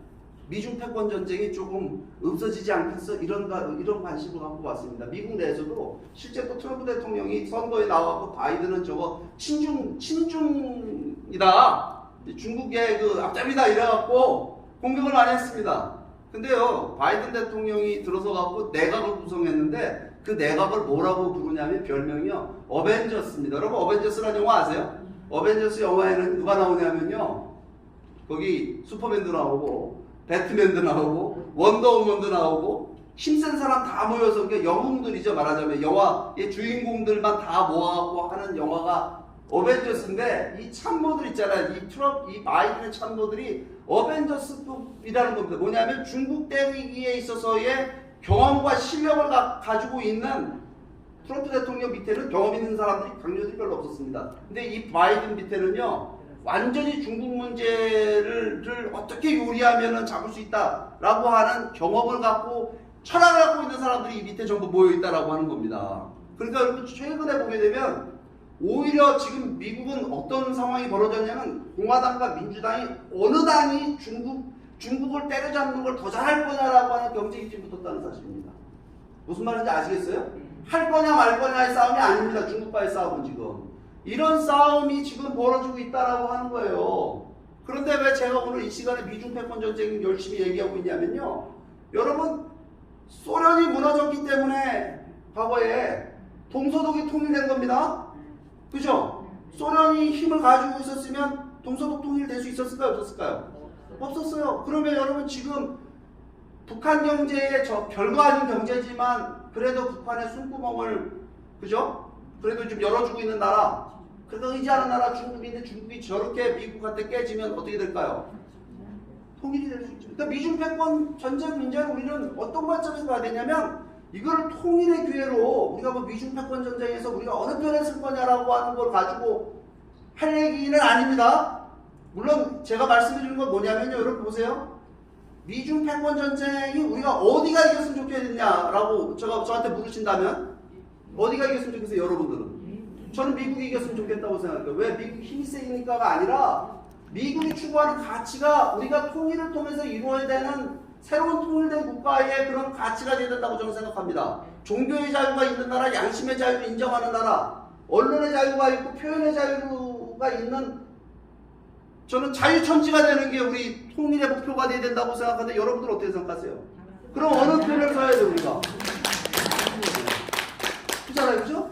미중 패권 전쟁이 조금 없어지지 않겠어? 이런 관심을 갖고 왔습니다. 미국 내에서도 실제 또 트럼프 대통령이 선거에 나와서 바이든은 저거 친중이다. 중국의 앞잡이다 이래갖고 공격을 많이 했습니다. 근데요, 바이든 대통령이 들어서 갖고 내각을 구성했는데 그 내각을 뭐라고 부르냐면 별명이요, 어벤져스입니다. 여러분 어벤져스라는 영화 아세요? 어벤져스 영화에는 누가 나오냐면요, 거기 슈퍼맨도 나오고 배트맨도 나오고 원더우먼도 나오고 힘센 사람 다 모여서, 그러니까 영웅들이죠. 말하자면 영화의 주인공들만 다 모아갖고 하는 영화가 어벤져스인데, 이 참모들 있잖아요. 이 바이든의 참모들이 어벤져스급이라는 겁니다. 뭐냐면 중국 때리기에 있어서의 경험과 실력을 가지고 있는 트럼프 대통령 밑에는 경험 있는 사람들이 강요들이 별로 없었습니다. 근데 이 바이든 밑에는요, 완전히 중국 문제를 어떻게 요리하면 잡을 수 있다라고 하는 경험을 갖고 철학을 갖고 있는 사람들이 이 밑에 전부 모여 있다라고 하는 겁니다. 그러니까 여러분 최근에 보게 되면 오히려 지금 미국은 어떤 상황이 벌어졌냐면, 공화당과 민주당이 어느 당이 중국을 때려잡는 걸 더 잘할 거냐라고 하는 경쟁이 붙었다는 사실입니다. 무슨 말인지 아시겠어요? 할 거냐 말 거냐의 싸움이 아닙니다. 중국과의 싸움은 지금. 이런 싸움이 지금 벌어지고 있다라고 하는 거예요. 그런데 왜 제가 오늘 이 시간에 미중 패권 전쟁 열심히 얘기하고 있냐면요, 여러분 소련이 무너졌기 때문에 과거에 동서독이 통일된 겁니다. 그죠? 소련이 힘을 가지고 있었으면 동서독 통일될 수 있었을까요? 없었을까요? 없었어요. 그러면 여러분 지금 북한 경제의 별거 아닌 경제지만 그래도 북한의 숨구멍을, 그죠? 그래도 좀 열어주고 있는 나라, 그래도 의지하는 나라 중국인데, 중국이 저렇게 미국한테 깨지면 어떻게 될까요? 통일이 될 수 있죠. 그러니까 미중 패권 전쟁 문제를 우리는 어떤 관점에서 봐야 되냐면, 이거를 통일의 기회로 우리가 뭐 미중 패권 전쟁에서 우리가 어느 편에 쓸 거냐라고 하는 걸 가지고 할 얘기는 아닙니다. 물론 제가 말씀드리는 건 뭐냐면요, 여러분 보세요. 미중 패권 전쟁이 우리가 어디가 이겼으면 좋겠느냐라고 저한테 물으신다면 어디가 이겼으면 좋겠어요, 여러분들은? 저는 미국이 이겼으면 좋겠다고 생각해요. 왜? 미국이 힘이 세니까가 아니라 미국이 추구하는 가치가 우리가 통일을 통해서 이루어야 되는 새로운 통일된 국가의 그런 가치가 되어야 된다고 저는 생각합니다. 종교의 자유가 있는 나라, 양심의 자유를 인정하는 나라, 언론의 자유가 있고 표현의 자유가 있는, 저는 자유천지가 되는 게 우리 통일의 목표가 돼야 된다고 생각하는데, 여러분들 어떻게 생각하세요? 그럼 어느 편을 서야 돼요, 우리가? 그렇잖아요, 그죠?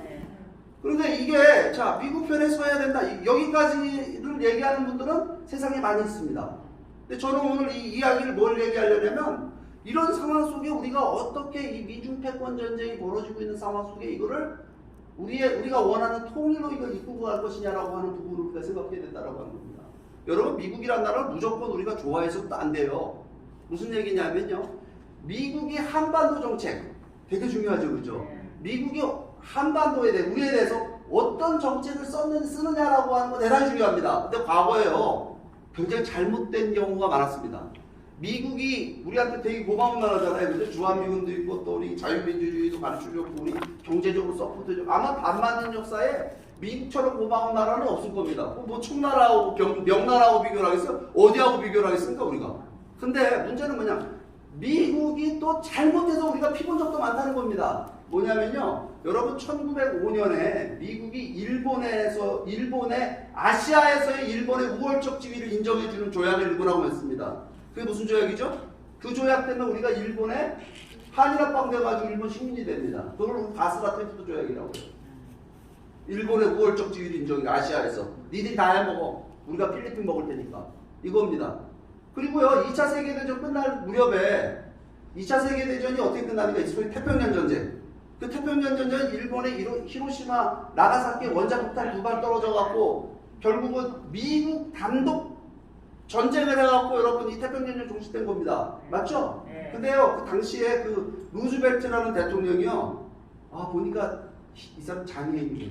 그런데 이게, 자, 미국 편에 서야 된다, 여기까지를 얘기하는 분들은 세상에 많이 있습니다. 근데 저는 오늘 이 이야기를 뭘 얘기하려냐면, 이런 상황 속에 우리가 어떻게 이 미중 패권 전쟁이 벌어지고 있는 상황 속에 이거를 우리가 원하는 통일로 이걸 이끌고 갈 것이냐라고 하는 부분을 우리가 생각해야 된다라고 하는 겁니다. 여러분, 미국이란 나라를 무조건 우리가 좋아해서도 안 돼요. 무슨 얘기냐면요, 미국이 한반도 정책 되게 중요하죠, 그죠? 미국이 한반도에 대해, 우리에 대해서 어떤 정책을 쓰느냐라고 하는 거 대단히 중요합니다. 근데 과거에요, 굉장히 잘못된 경우가 많았습니다. 미국이 우리한테 되게 고마운 나라잖아요. 그죠? 주한미군도 있고 또 우리 자유민주주의도 가르쳐줬고 우리 경제적으로 서포트해줬고, 아마 반만년 역사에 미국처럼 고마운 나라는 없을 겁니다. 뭐 청나라하고 명나라하고 비교를 하겠어요? 어디하고 비교를 하겠습니까 우리가? 근데 문제는 뭐냐, 미국이 또 잘못해서 우리가 피본 적도 많다는 겁니다. 뭐냐면요, 여러분 1905년에 미국이 일본의 아시아에서의 일본의 우월적 지위를 인정해주는 조약을 일본하고 맺습니다. 그게 무슨 조약이죠? 그 조약 때문에 우리가 일본에 한일합방 돼가지고 일본 식민이 됩니다. 그걸 바스라 트리티도 조약이라고 해요. 일본의 우월적 지위를 인정해, 아시아에서. 니들이 다 해먹어. 우리가 필리핀 먹을 테니까. 이겁니다. 그리고요, 2차 세계대전 끝날 무렵에 2차 세계대전이 어떻게 끝납니까? 소위 태평양 전쟁. 그 태평양 전쟁은 일본의 히로시마, 나가사키 원자폭탄 2발 떨어져갖고 결국은 미국 단독 전쟁을 해갖고 여러분 이 태평양전 종식된 겁니다. 맞죠? 네. 근데요, 그 당시에 그 루즈벨트라는 대통령이요, 보니까 이 사람 장애인이에요.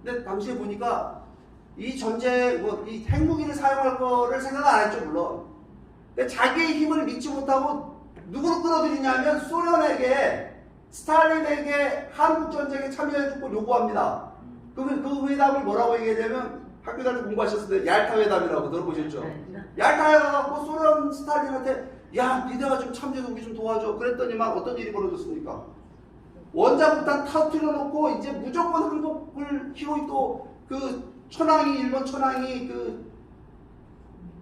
근데 당시에 보니까 이 전쟁, 이 핵무기를 사용할 거를 생각 안 했죠, 물론. 근데 자기의 힘을 믿지 못하고 누구를 끌어들이냐면 소련에게, 스탈린에게 한국전쟁에 참여해주고 요구합니다. 그 회담을 뭐라고 얘기하냐면 학교 다닐 때 공부하셨을 때 얄타 회담이라고 들어보셨죠? 얄타에 가갖고 소련 스탈린한테 야, 니네가 좀 참여해서 우리 좀 도와줘. 그랬더니만 어떤 일이 벌어졌습니까? 원자폭탄 터뜨려 놓고 이제 무조건 항복을 히로히토 그 일본 천황이 그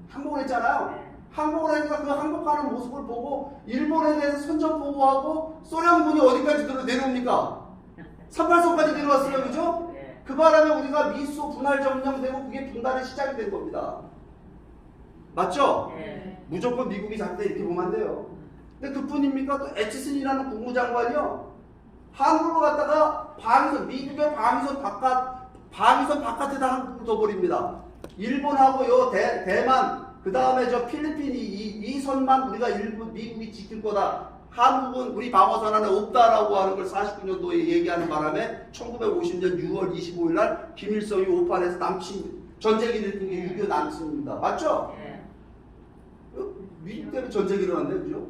항복을 했잖아요. 항복을 하니까 그 항복하는 모습을 보고 일본에 대해서 선전포고하고 소련군이 어디까지 내려옵니까? 38선까지 내려왔어요. 그죠? 그 바람에 우리가 미소 분할 점령되고 그게 분단의 시작이 된 겁니다. 맞죠? 무조건 미국이 작다 이렇게 보면 안 돼요. 근데 그뿐입니까? 또 애치슨이라는 국무장관이요, 한국을 갖다가 미국의 방위선 바깥에다 한국을 둬버립니다. 일본하고 요 대만, 그 다음에 저 필리핀이 이 선만 우리가 미국이 지킬 거다. 한국은 우리 방어선 안에 없다라고 하는 걸 49년도에 얘기하는 바람에 1950년 6월 25일 날 김일성이 오판에서 전쟁이 일으킨 게 6.25 남침입니다. 맞죠? 미국 때문에 전쟁이 일어났네, 그죠?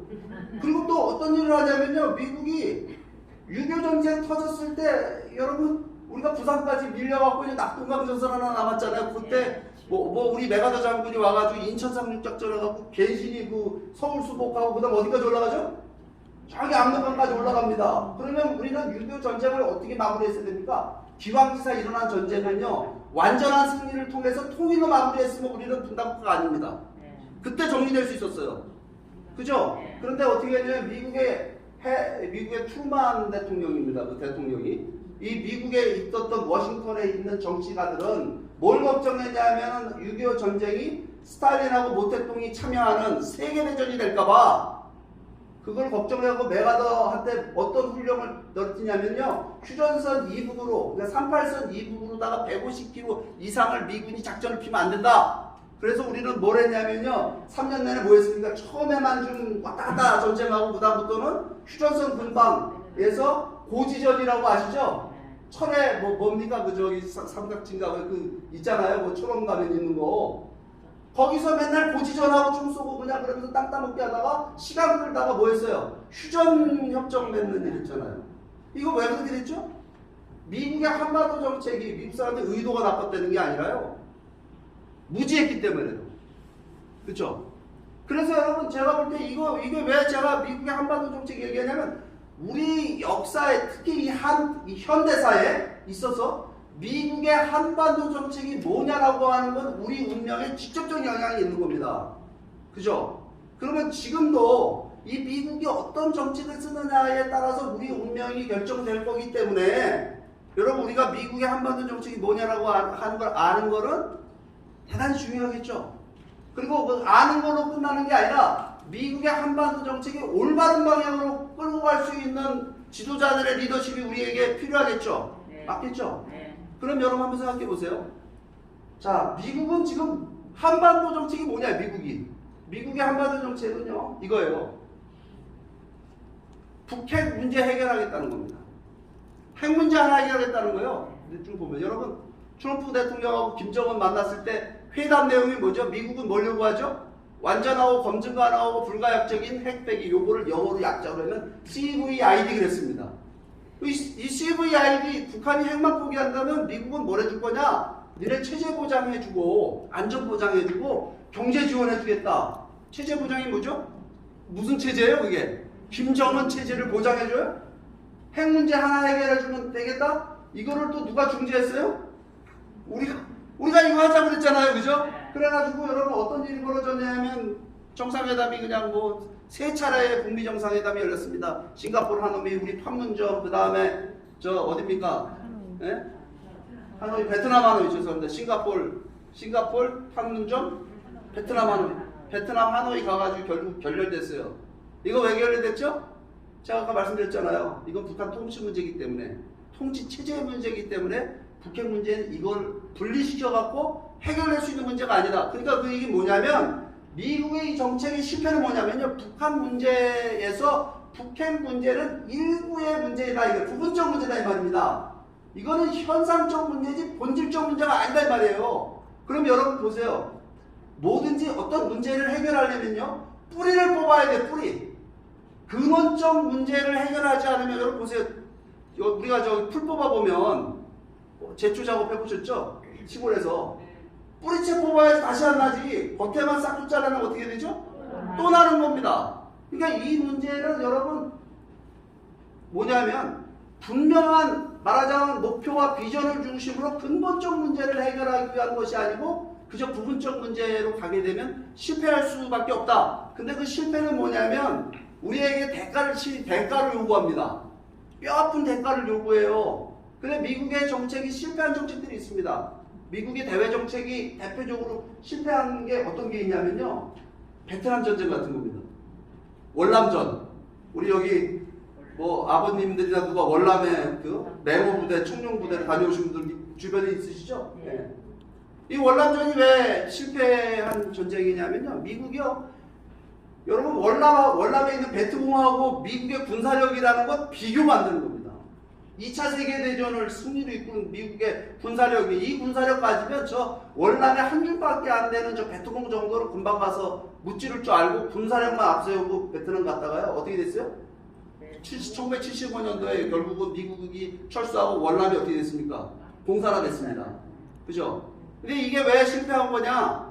그리고 또 어떤 일을 하냐면요, 미국이 6.25 전쟁 터졌을 때 여러분 우리가 부산까지 밀려갖고 이제 낙동강 전선 하나 남았잖아요. 그때 우리 메가더 장군이 와가지고 인천 상륙작전 해갖고 괜시리 그 서울 수복하고 그다음 어디까지 올라가죠? 저기 압록강까지 올라갑니다. 그러면 우리는 6.25 전쟁을 어떻게 마무리했어야 됩니까? 기왕지사 일어난 전쟁은요, 완전한 승리를 통해서 통일로 마무리했으면 우리는 분단국가가 아닙니다. 그때 정리될 수 있었어요. 그죠? 그런데 어떻게 했냐면 미국의 트루만 대통령입니다. 그 대통령이. 이 미국에 있었던 워싱턴에 있는 정치가들은 뭘 걱정했냐면 6.25 전쟁이 스탈린하고 모택동이 참여하는 세계대전이 될까봐 그걸 걱정하고 메가더한테 어떤 훈령을 넣었냐면요, 휴전선 이북으로, 그러니까 38선 이북으로다가 150km 이상을 미군이 작전을 피면 안 된다. 그래서 우리는 뭘 했냐면요, 3년 내내 뭐 했습니까? 처음에만 좀 왔다 갔다 전쟁하고 그다음부터는 휴전선 근방에서 고지전이라고 아시죠? 철에 뭡니까? 그 저기 삼각진가 그 있잖아요. 뭐 철원 가면 있는 거. 거기서 맨날 고지전하고 총 쏘고 그냥 그러면서 땅 따먹게 하다가 시간 끌다가 뭐 했어요? 휴전 협정 맺는 일 있잖아요. 이거 왜 그렇게 됐죠? 미국의 한반도 정책이 미국 사람들 의도가 나빴다는 게 아니라요, 무지했기 때문에. 그렇죠? 그래서 여러분 제가 볼 때 이게 왜 제가 미국의 한반도 정책 얘기하냐면 우리 역사에 특히 이 현대사에 있어서 미국의 한반도 정책이 뭐냐라고 하는 건 우리 운명에 직접적인 영향이 있는 겁니다. 그죠? 그러면 지금도 이 미국이 어떤 정책을 쓰느냐에 따라서 우리 운명이 결정될 거기 때문에 여러분 우리가 미국의 한반도 정책이 뭐냐라고 하는 걸 아는 거는 대단히 중요하겠죠. 그리고 그 아는 걸로 끝나는 게 아니라 미국의 한반도 정책이 올바른 방향으로 끌고 갈 수 있는 지도자들의 리더십이 우리에게 필요하겠죠. 맞겠죠? 그럼 여러분 한번 생각해 보세요. 자, 미국은 지금 한반도 정책이 뭐냐, 미국의 한반도 정책은요, 이거예요. 북핵 문제 해결하겠다는 겁니다. 핵 문제 하나 해결하겠다는 거예요. 쭉 보면 여러분 트럼프 대통령하고 김정은 만났을 때 회담 내용이 뭐죠? 미국은 뭘 요구하죠? 완전하고 검증 가능하고 불가역적인 핵 배기, 요거를 영어로 약자로 하면 CVID 그랬습니다. 이 CVID, 북한이 핵만 포기한다면 미국은 뭘 해줄 거냐? 니네 체제 보장해주고 안전 보장해주고 경제 지원해주겠다. 체제 보장이 뭐죠? 무슨 체제예요 그게? 김정은 체제를 보장해줘요? 핵 문제 하나 해결해주면 되겠다? 이거를 또 누가 중재했어요? 우리가 이거 하자고 그랬잖아요, 그죠? 그래가지고 여러분 어떤 일이 벌어졌냐면 정상회담이 그냥 뭐 3차례의 북미 정상회담이 열렸습니다. 싱가포르, 하노이, 우리 판문점, 그 다음에 저 어딥니까? 예? 하노이, 베트남 하노이 죄송합니다. 싱가포르, 판문점, 베트남 하노이 가가지고 결국 결렬됐어요. 이거 왜 결렬됐죠? 제가 아까 말씀드렸잖아요. 이건 북한 통치 문제이기 때문에, 통치 체제 문제이기 때문에 북핵 문제는 이걸 분리시켜갖고 해결할 수 있는 문제가 아니다. 그러니까 그 얘기 뭐냐면 미국의 이 정책의 실패는 뭐냐면요. 북한 문제에서 북핵 문제는 일부의 문제이다. 이거 부분적 문제다 이 말입니다. 이거는 현상적 문제지 본질적 문제가 아니다 이 말이에요. 그럼 여러분 보세요. 뭐든지 어떤 문제를 해결하려면요. 뿌리를 뽑아야 돼. 뿌리. 근원적 문제를 해결하지 않으면 여러분 보세요. 우리가 저 풀 뽑아보면 제초 작업 해보셨죠? 시골에서 뿌리채 뽑아야지 다시 안 나지. 겉에만 싹둑 잘라면 어떻게 되죠? 또 나는 겁니다. 그러니까 이 문제는 여러분 뭐냐면 분명한 말하자면 목표와 비전을 중심으로 근본적 문제를 해결하기 위한 것이 아니고 그저 부분적 문제로 가게 되면 실패할 수밖에 없다. 근데 그 실패는 뭐냐면 우리에게 대가를 요구합니다. 뼈아픈 대가를 요구해요. 근데 미국의 정책이 실패한 정책들이 있습니다. 미국의 대외 정책이 대표적으로 실패한 게 어떤 게 있냐면요. 베트남 전쟁 같은 겁니다. 월남전. 우리 여기 뭐 아버님들이나 누가 월남에 그 맹호 부대, 청룡 부대를 다녀오신 분들 주변에 있으시죠? 네. 이 월남전이 왜 실패한 전쟁이냐면요. 미국이요. 여러분 월남에 있는 베트공하고 미국의 군사력이라는 건 비교가 안 되는 겁니다. 2차 세계대전을 승리로 이끈 미국의 군사력이 이 군사력 가지면 저 월남에 한 줄밖에 안 되는 저 베트공 정도로 금방 가서 무찌를 줄 알고 군사력만 앞세우고 베트남 갔다가요. 어떻게 됐어요? 1975년도에 결국은 미국이 철수하고 월남이 어떻게 됐습니까? 공산화됐습니다. 그죠? 근데 이게 왜 실패한 거냐?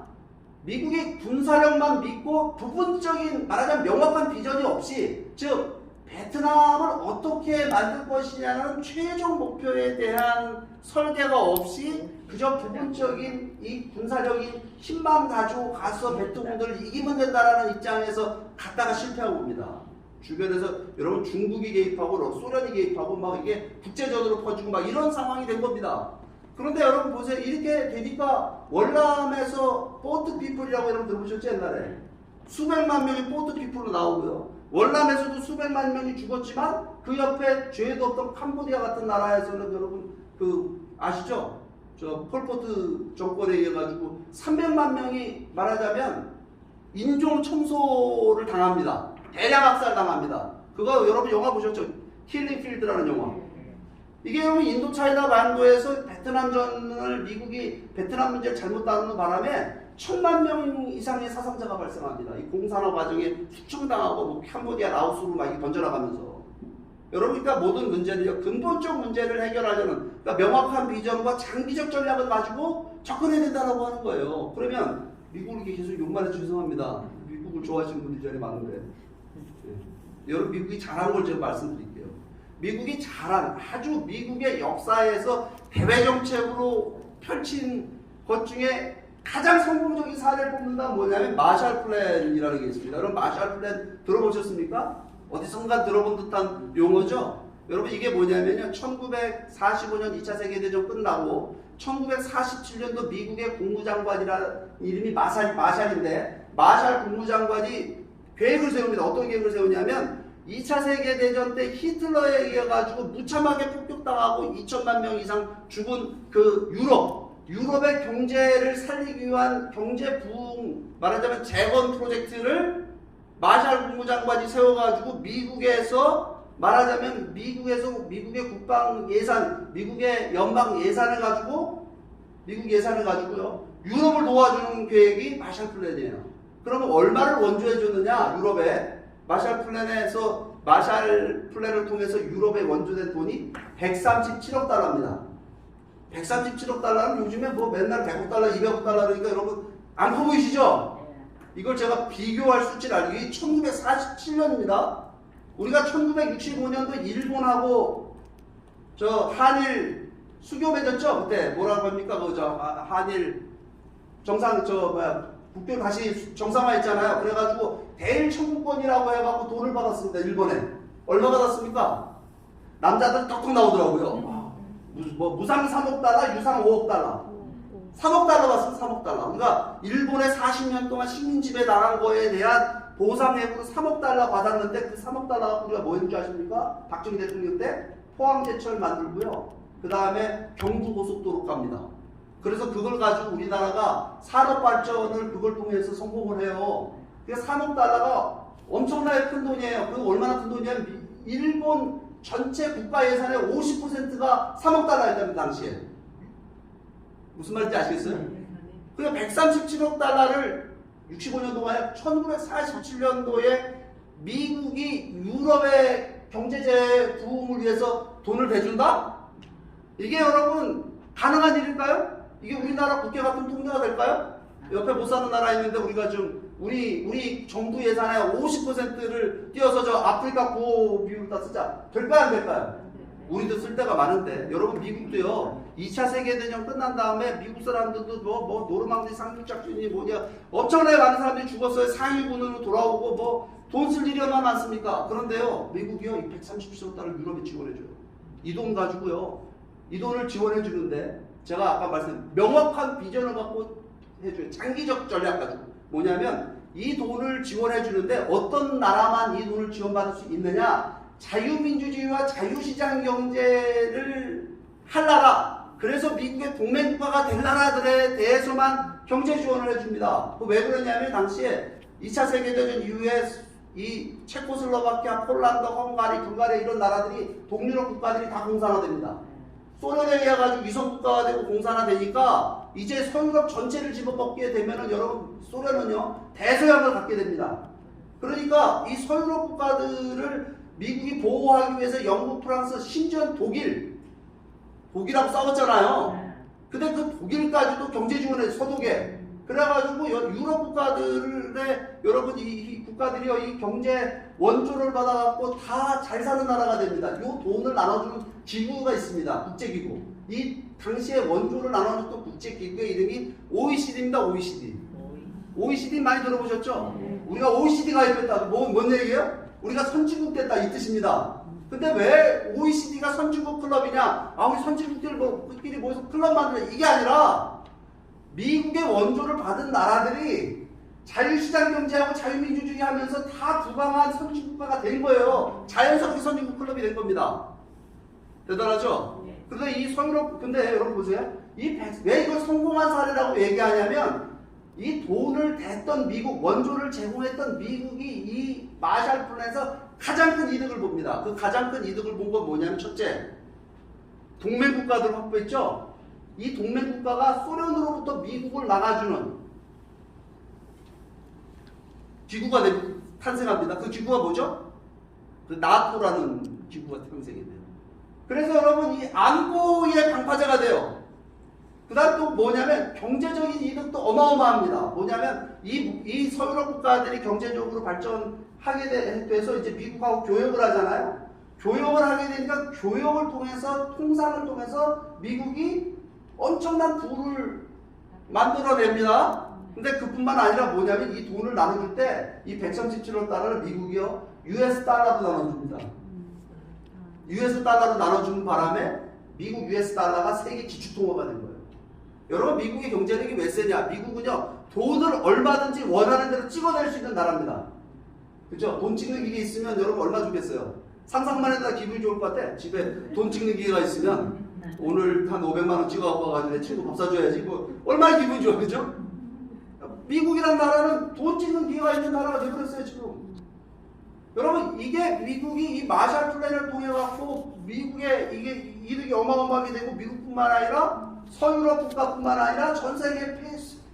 미국이 군사력만 믿고 부분적인 말하자면 명확한 비전이 없이 즉 베트남을 어떻게 만들 것이냐는 최종 목표에 대한 설계가 없이 그저 부분적인 이 군사력인 힘만 가지고 가서 베트공들을 이기면 된다라는 입장에서 갔다가 실패한 겁니다. 주변에서 여러분 중국이 개입하고 소련이 개입하고 막 이게 국제적으로 퍼지고 막 이런 상황이 된 겁니다. 그런데 여러분 보세요. 이렇게 되니까 월남에서 포트 피플이라고 여러분 들어보셨죠 옛날에? 수백만 명이 포트 피플로 나오고요. 월남에서도 수백만 명이 죽었지만 그 옆에 죄도 없던 캄보디아 같은 나라에서는 여러분 그 아시죠? 저 폴포트 정권에 의해 가지고 300만 명이 말하자면 인종 청소를 당합니다. 대량 학살 당합니다. 그거 여러분 영화 보셨죠? 킬링 필드라는 영화. 이게 여러분 인도차이나 반도에서 베트남전을 미국이 베트남 문제를 잘못 다루는 바람에 1000만 명 이상의 사상자가 발생합니다. 이 공산화 과정에 숙청당하고 뭐 캄보디아, 라오스로 막 번져나가면서 여러분 그러니까 모든 문제는요 근본적 문제를 해결하려는 그러니까 명확한 비전과 장기적 전략을 가지고 접근해야 된다고 하는 거예요. 그러면 미국을 이렇게 계속 욕만 해서 죄송합니다. 미국을 좋아하시는 분들이 전에 많은데 네. 여러분 미국이 잘한 걸 제가 말씀드릴게요. 미국이 잘한 아주 미국의 역사에서 대외 정책으로 펼친 것 중에 가장 성공적인 사례를 뽑는다면 뭐냐면 마샬 플랜이라는 게 있습니다. 여러분 마샬 플랜 들어보셨습니까? 어디선가 들어본 듯한 용어죠? 여러분 이게 뭐냐면요. 1945년 2차 세계대전 끝나고 1947년도 미국의 국무장관이라는 이름이 마샬인데 마샬 국무장관이 계획을 세웁니다. 어떤 계획을 세우냐면 2차 세계대전 때 히틀러에 의해 가지고 무참하게 폭격당하고 2천만 명 이상 죽은 그 유럽의 경제를 살리기 위한 경제 부흥 말하자면 재건 프로젝트를 마샬 국무장관이 세워가지고 미국에서 말하자면 미국의 국방 예산, 미국의 연방 예산을 가지고 미국 예산을 가지고요 유럽을 도와주는 계획이 마샬 플랜이에요. 그러면 얼마를 원조해 줬느냐 유럽에 마샬 플랜을 통해서 유럽에 원조된 돈이 137억 달러입니다. 137억 달러는 요즘에 뭐 맨날 100억 달러, 200억 달러 그러니까 여러분 안 커 보이시죠? 이걸 제가 비교할 수치를 알고, 이게 1947년입니다. 우리가 1965년도 일본하고 저 한일 수교 맺었죠? 그때 뭐라고 합니까? 한일 정상 국교 다시 정상화했잖아요. 그래가지고 대일 청구권이라고 해갖고 돈을 받았습니다. 일본에. 얼마 받았습니까? 남자들 톡톡 나오더라고요. 무상 3억 달러, 유상 5억 달러. 3억 달러 받았어요. 3억 달러. 그러니까 일본에 40년 동안 식민 지배 당한 거에 대한 보상액으로 3억 달러 받았는데, 그 3억 달러가 우리가 뭐 했는지 아십니까? 박정희 대통령 때 포항제철 만들고요. 그 다음에 경부고속도로 갑니다. 그래서 그걸 가지고 우리나라가 산업발전을 그걸 통해서 성공을 해요. 그래서 3억 달러가 엄청나게 큰 돈이에요. 그리고 얼마나 큰 돈이냐면 일본 전체 국가 예산의 50%가 3억 달러였답니다. 당시에. 무슨 말인지 아시겠어요? 그러니까 137억 달러를 65년 동안에 1947년도에 미국이 유럽의 경제재 부흥을 위해서 돈을 대준다? 이게 여러분 가능한 일일까요? 이게 우리나라 국회 같은 통계가 될까요? 옆에 못 사는 나라 있는데 우리가 좀 우리 정부 예산의 50%를 띄어서 저 아프리카 구호 비율다 쓰자. 될까요? 안 될까요? 우리도 쓸 데가 많은데. 여러분 미국도요. 2차 세계대전 끝난 다음에 미국 사람들도 뭐 노르망디 상륙작전이 뭐냐 엄청나게 많은 사람들이 죽었어요. 상위군으로 돌아오고 뭐 돈 쓸 일이 얼마나 많습니까? 그런데요. 미국이요. 137억 달러 유럽에 지원해줘요. 이 돈 가지고요. 이 돈을 지원해 주는데 제가 아까 말씀 명확한 비전을 갖고 해줘요. 장기적 전략 가지고. 뭐냐면 이 돈을 지원해 주는데 어떤 나라만 이 돈을 지원받을 수 있느냐? 자유민주주의와 자유시장 경제를 할 나라. 그래서 미국의 동맹국가가 될 나라들에 대해서만 경제 지원을 해줍니다. 왜 그러냐면 당시에 2차 세계대전 이후에 이 체코슬로바키아, 폴란드, 헝가리, 불가리아 이런 나라들이 동유럽 국가들이 다 공산화됩니다. 소련에 의해 가지고 위성국가가 되고 공산화되니까 이제 서유럽 전체를 집어먹게 되면은 여러분 소련은요 대서양을 갖게 됩니다. 그러니까 이 서유럽 국가들을 미국이 보호하기 위해서 영국, 프랑스, 심지어 독일하고 싸웠잖아요. 근데 그 독일까지도 경제 지원해 서독에. 그래가지고 유럽 국가들의 여러분 이 국가들이요 이 경제 원조를 받아갖고 다 잘 사는 나라가 됩니다. 이 돈을 나눠주는 기구가 있습니다. 국제기구. 이 당시에 원조를 나눠줬던 국제기구의 이름이 OECD입니다. OECD 많이 들어보셨죠? 우리가 OECD 가입했다. 뭔 얘기예요? 우리가 선진국 됐다 이 뜻입니다. 근데 왜 OECD가 선진국 클럽이냐? 우리 선진국들끼리 모여서 클럽 만들어. 이게 아니라 미국의 원조를 받은 나라들이 자유시장 경제하고 자유민주주의 하면서 다 부강한 선진국가가 된 거예요. 자연스럽게 선진국 클럽이 된 겁니다. 대단하죠? 그런데 이 서유럽, 근데 여러분 보세요. 왜 이걸 성공한 사례라고 얘기하냐면 이 돈을 댔던 미국, 원조를 제공했던 미국이 이 마샬 플랜에서 가장 큰 이득을 봅니다. 그 가장 큰 이득을 본 건 뭐냐면 첫째, 동맹국가들을 확보했죠. 이 동맹국가가 소련으로부터 미국을 나가주는 기구가 탄생합니다. 그 기구가 뭐죠? 그 나토라는 기구가 탄생이 돼요. 그래서 여러분 이 안보의 방파제가 돼요. 그 다음 또 뭐냐면 경제적인 이득도 어마어마합니다. 뭐냐면 이 서유럽 국가들이 경제적으로 발전하게 돼서 이제 미국하고 교역을 하잖아요. 교역을 하게 되니까 교역을 통해서 통상을 통해서 미국이 엄청난 부를 만들어냅니다. 근데 그뿐만 아니라 뭐냐면 이 돈을 나눠줄 때 이 137억 달러를 미국이요 US 달러로 나눠줍니다. US 달러로 나눠주는 바람에 미국 US 달러가 세계 기축통화가 된 거예요. 여러분 미국의 경제력이 왜 세냐? 미국은요 돈을 얼마든지 원하는 대로 찍어낼 수 있는 나라입니다. 그죠? 돈 찍는 기계 있으면 여러분 얼마 주겠어요? 상상만 해도 기분이 좋을 것 같아. 집에 돈 찍는 기계가 있으면 오늘 한 500만 원 찍어갖고 와가지고 내 친구 밥 사줘야지. 뭐 얼마나 기분이 좋아, 그죠? 미국이란 나라는 돈 찍는 기회가 있는 나라가 되버렸어요 지금. 여러분 이게 미국이 이 마샬 플랜을 통해 갖고 미국의 이게 이득이 어마어마하게 되고 미국뿐만 아니라 서유럽 국가뿐만 아니라 전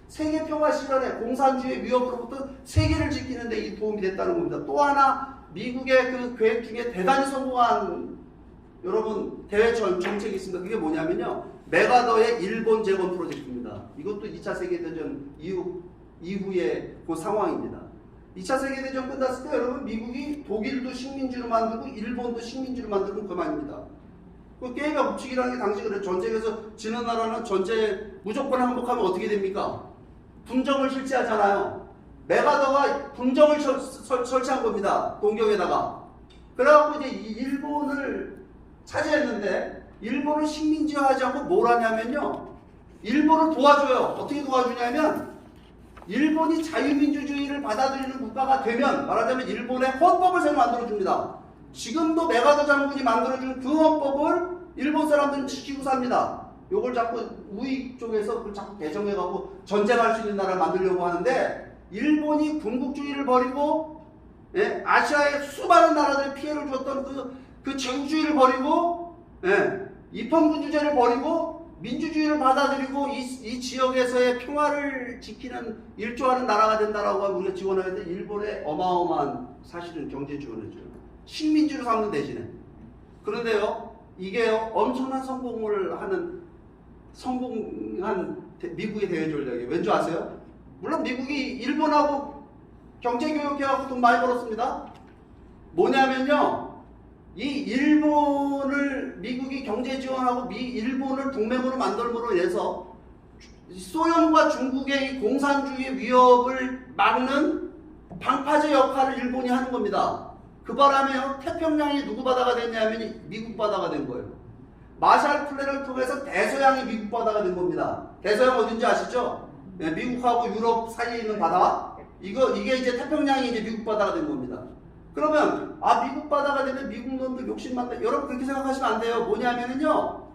세계 평화 실현에 공산주의 위협으로부터 세계를 지키는 데 이 도움이 됐다는 겁니다. 또 하나 미국의 그 계획 중에 대단히 성공한 여러분 대외 정책이 있습니다. 그게 뭐냐면요 메가더의 일본 재건 프로젝트입니다. 이것도 2차 세계대전 이후 이후의 그 상황입니다. 2차 세계대전 끝났을 때 여러분 미국이 독일도 식민지로 만들고 일본도 식민지로 만들면 그만입니다. 그 게임과 법칙이라는 게 당시 그래. 전쟁에서 지는 나라는 전쟁 무조건 항복하면 어떻게 됩니까? 분정을 실시하잖아요. 메가더가 분정을 설치한 겁니다. 동경에다가. 그래갖고 이제 일본을 차지했는데 일본을 식민지화하지 않고 뭘 하냐면요. 일본을 도와줘요. 어떻게 도와주냐면 일본이 자유민주주의를 받아들이는 국가가 되면 말하자면 일본의 헌법을 새로 만들어줍니다. 지금도 메가더 장군이 만들어준 그 헌법을 일본 사람들은 지키고 삽니다. 요걸 자꾸 우익 쪽에서 그걸 자꾸 개정해가고 전쟁할 수 있는 나라를 만들려고 하는데 일본이 군국주의를 버리고 예? 아시아의 수많은 나라들이 피해를 줬던 그 제국주의를 버리고 예? 입헌군주제를 버리고 민주주의를 받아들이고 이 지역에서의 평화를 지키는 일조하는 나라가 된다라고 하면 우리가 지원해야 돼. 일본의 어마어마한 사실은 경제 지원해줘요. 식민지로 삼는 대신에. 그런데요, 이게 엄청난 성공한 미국의 대외 전략이에요. 왠지 아세요? 물론 미국이 일본하고 경제 교역해갖고 돈 많이 벌었습니다. 뭐냐면요. 이 일본을 미국이 경제 지원하고 일본을 동맹으로 만들므로 인해서 소련과 중국의 이 공산주의 위협을 막는 방파제 역할을 일본이 하는 겁니다. 그 바람에 태평양이 누구 바다가 됐냐면 미국 바다가 된 거예요. 마샬 플랜을 통해서 대서양이 미국 바다가 된 겁니다. 대서양 어딘지 아시죠? 네, 미국하고 유럽 사이에 있는 바다. 이게 이제 태평양이 이제 미국 바다가 된 겁니다. 그러면 미국 바다가 되면 미국 놈들 욕심 많다. 여러분 그렇게 생각하시면 안 돼요. 뭐냐면요.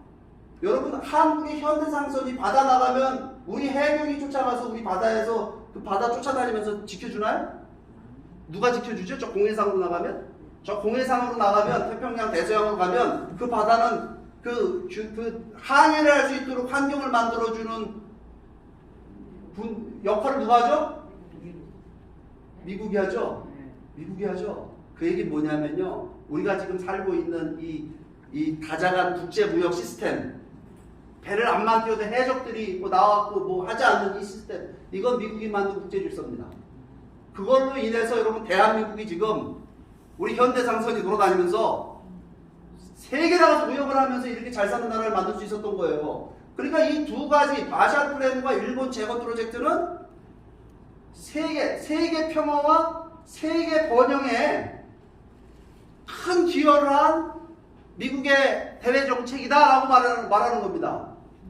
여러분 한국의 현대상선이 바다 나가면 우리 해경이 쫓아가서 우리 바다에서 그 바다 쫓아다니면서 지켜주나요? 누가 지켜주죠? 저 공해상으로 나가면? 저 공해상으로 나가면 태평양 대서양으로 가면 그 바다는 그 항해를 할 수 있도록 환경을 만들어주는 역할을 누가 하죠? 미국이 하죠? 미국이 하죠. 그 얘기 뭐냐면요. 우리가 지금 살고 있는 이 다자간 국제무역 시스템, 배를 안만 띄워도 해적들이 나와갖고 뭐 하지 않는 이 시스템, 이건 미국이 만든 국제질서입니다. 그걸로 인해서 여러분 대한민국이 지금 우리 현대상선이 돌아다니면서 세계 나가서 무역을 하면서 이렇게 잘 사는 나라를 만들 수 있었던 거예요. 그러니까 이 두 가지 마샬 플랜과 일본 재건 프로젝트는 세계 평화와 세계 번영에 큰 기여를 한 미국의 대외 정책이다라고 말하는 겁니다.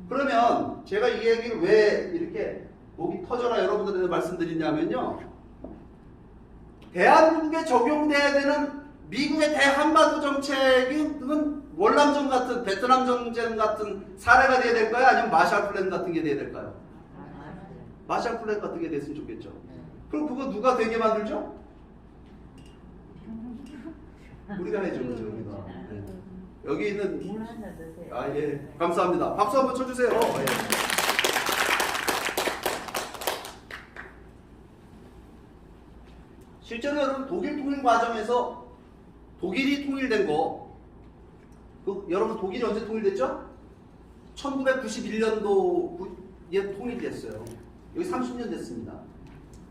그러면 제가 이 얘기를 왜 이렇게 목이 터져라 여러분들한테 말씀드리냐면요. 대한민국에 적용돼야 되는 미국의 대한반도 정책은 그건 월남전 같은 베트남 전쟁 같은 사례가 돼야 될까요? 아니면 마샬 플랜 같은 게 돼야 될까요? 마샬 플랜 같은 게 됐으면 좋겠죠. 그럼 그거 누가 되게 만들죠? 우리가 해줘, 그죠? 우리가. 네. 여기 있는 예, 감사합니다. 박수 한번 쳐주세요. 예. 실제로 여러분 독일 통일 과정에서 독일이 통일된 거, 여러분 독일이 언제 통일됐죠? 1991년도에 통일됐어요. 여기 30년 됐습니다.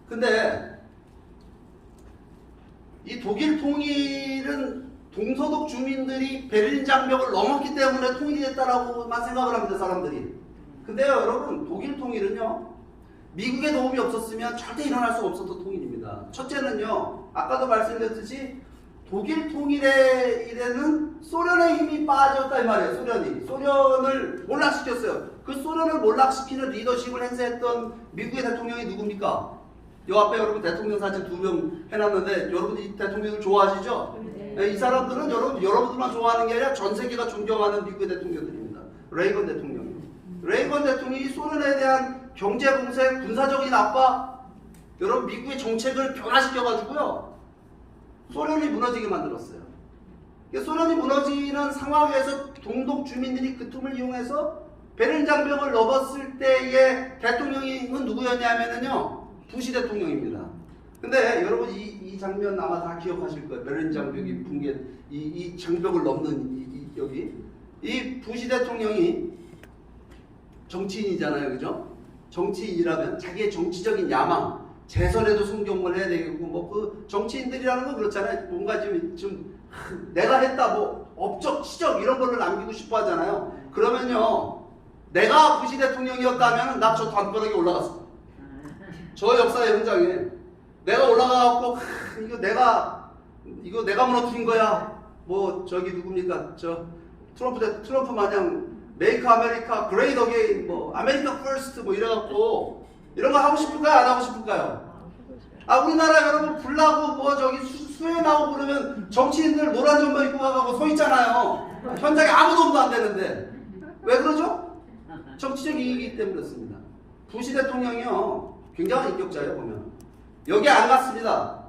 근데 이 독일 통일은 동서독 주민들이 베를린 장벽을 넘었기 때문에 통일이 됐다라고만 생각을 합니다, 사람들이. 근데요, 여러분, 독일 통일은요, 미국의 도움이 없었으면 절대 일어날 수 없었던 통일입니다. 첫째는요, 아까도 말씀드렸듯이 독일 통일에는 소련의 힘이 빠졌다 이 말이에요. 소련을 몰락시켰어요. 그 소련을 몰락시키는 리더십을 행사했던 미국의 대통령이 누굽니까? 요 앞에 여러분 대통령 사진 2명 해놨는데 여러분 이 대통령을 좋아하시죠? 네. 이 사람들은 여러분들만 좋아하는 게 아니라 전 세계가 존경하는 미국의 대통령들입니다. 레이건 대통령. 레이건 대통령이 소련에 대한 경제 봉쇄, 군사적인 압박, 여러분 미국의 정책을 변화시켜가지고요. 소련이 무너지게 만들었어요. 소련이 무너지는 상황에서 동독 주민들이 그 틈을 이용해서 베를린 장벽을 넘었을 때의 대통령은 누구였냐면요. 부시 대통령입니다. 근데 여러분 이 장면 아마 다 기억하실 거예요. 베를린 장벽이 붕괴, 이 장벽을 넘는 여기 이 부시 대통령이 정치인이잖아요, 그죠? 정치인이라면 자기의 정치적인 야망, 재선에도 성공을 해야 되겠고, 뭐 그 정치인들이라는 건 그렇잖아요. 뭔가 좀 내가 했다, 뭐 업적, 치적 이런 거를 남기고 싶어 하잖아요. 그러면요, 내가 부시 대통령이었다면 나 저 단번하게 올라갔어. 저 역사의 현장에 내가 올라가갖고 이거 내가 무너뜨린 거야. 뭐 저기 누굽니까? 저 트럼프 마냥 메이크 아메리카 그레이트 어게인, 뭐 아메리카 퍼스트 뭐 이래갖고 이런 거 하고 싶을까요? 안 하고 싶을까요? 우리나라 여러분 불나고 뭐 저기 수해 나오고 그러면 정치인들 노란 점퍼 입고 가고 서 있잖아요. 현장에 아무 도움도 안 되는데 왜 그러죠? 정치적 이익이기 때문에 그렇습니다. 부시 대통령이요 굉장한 인격자예요. 보면 여기 안 갔습니다.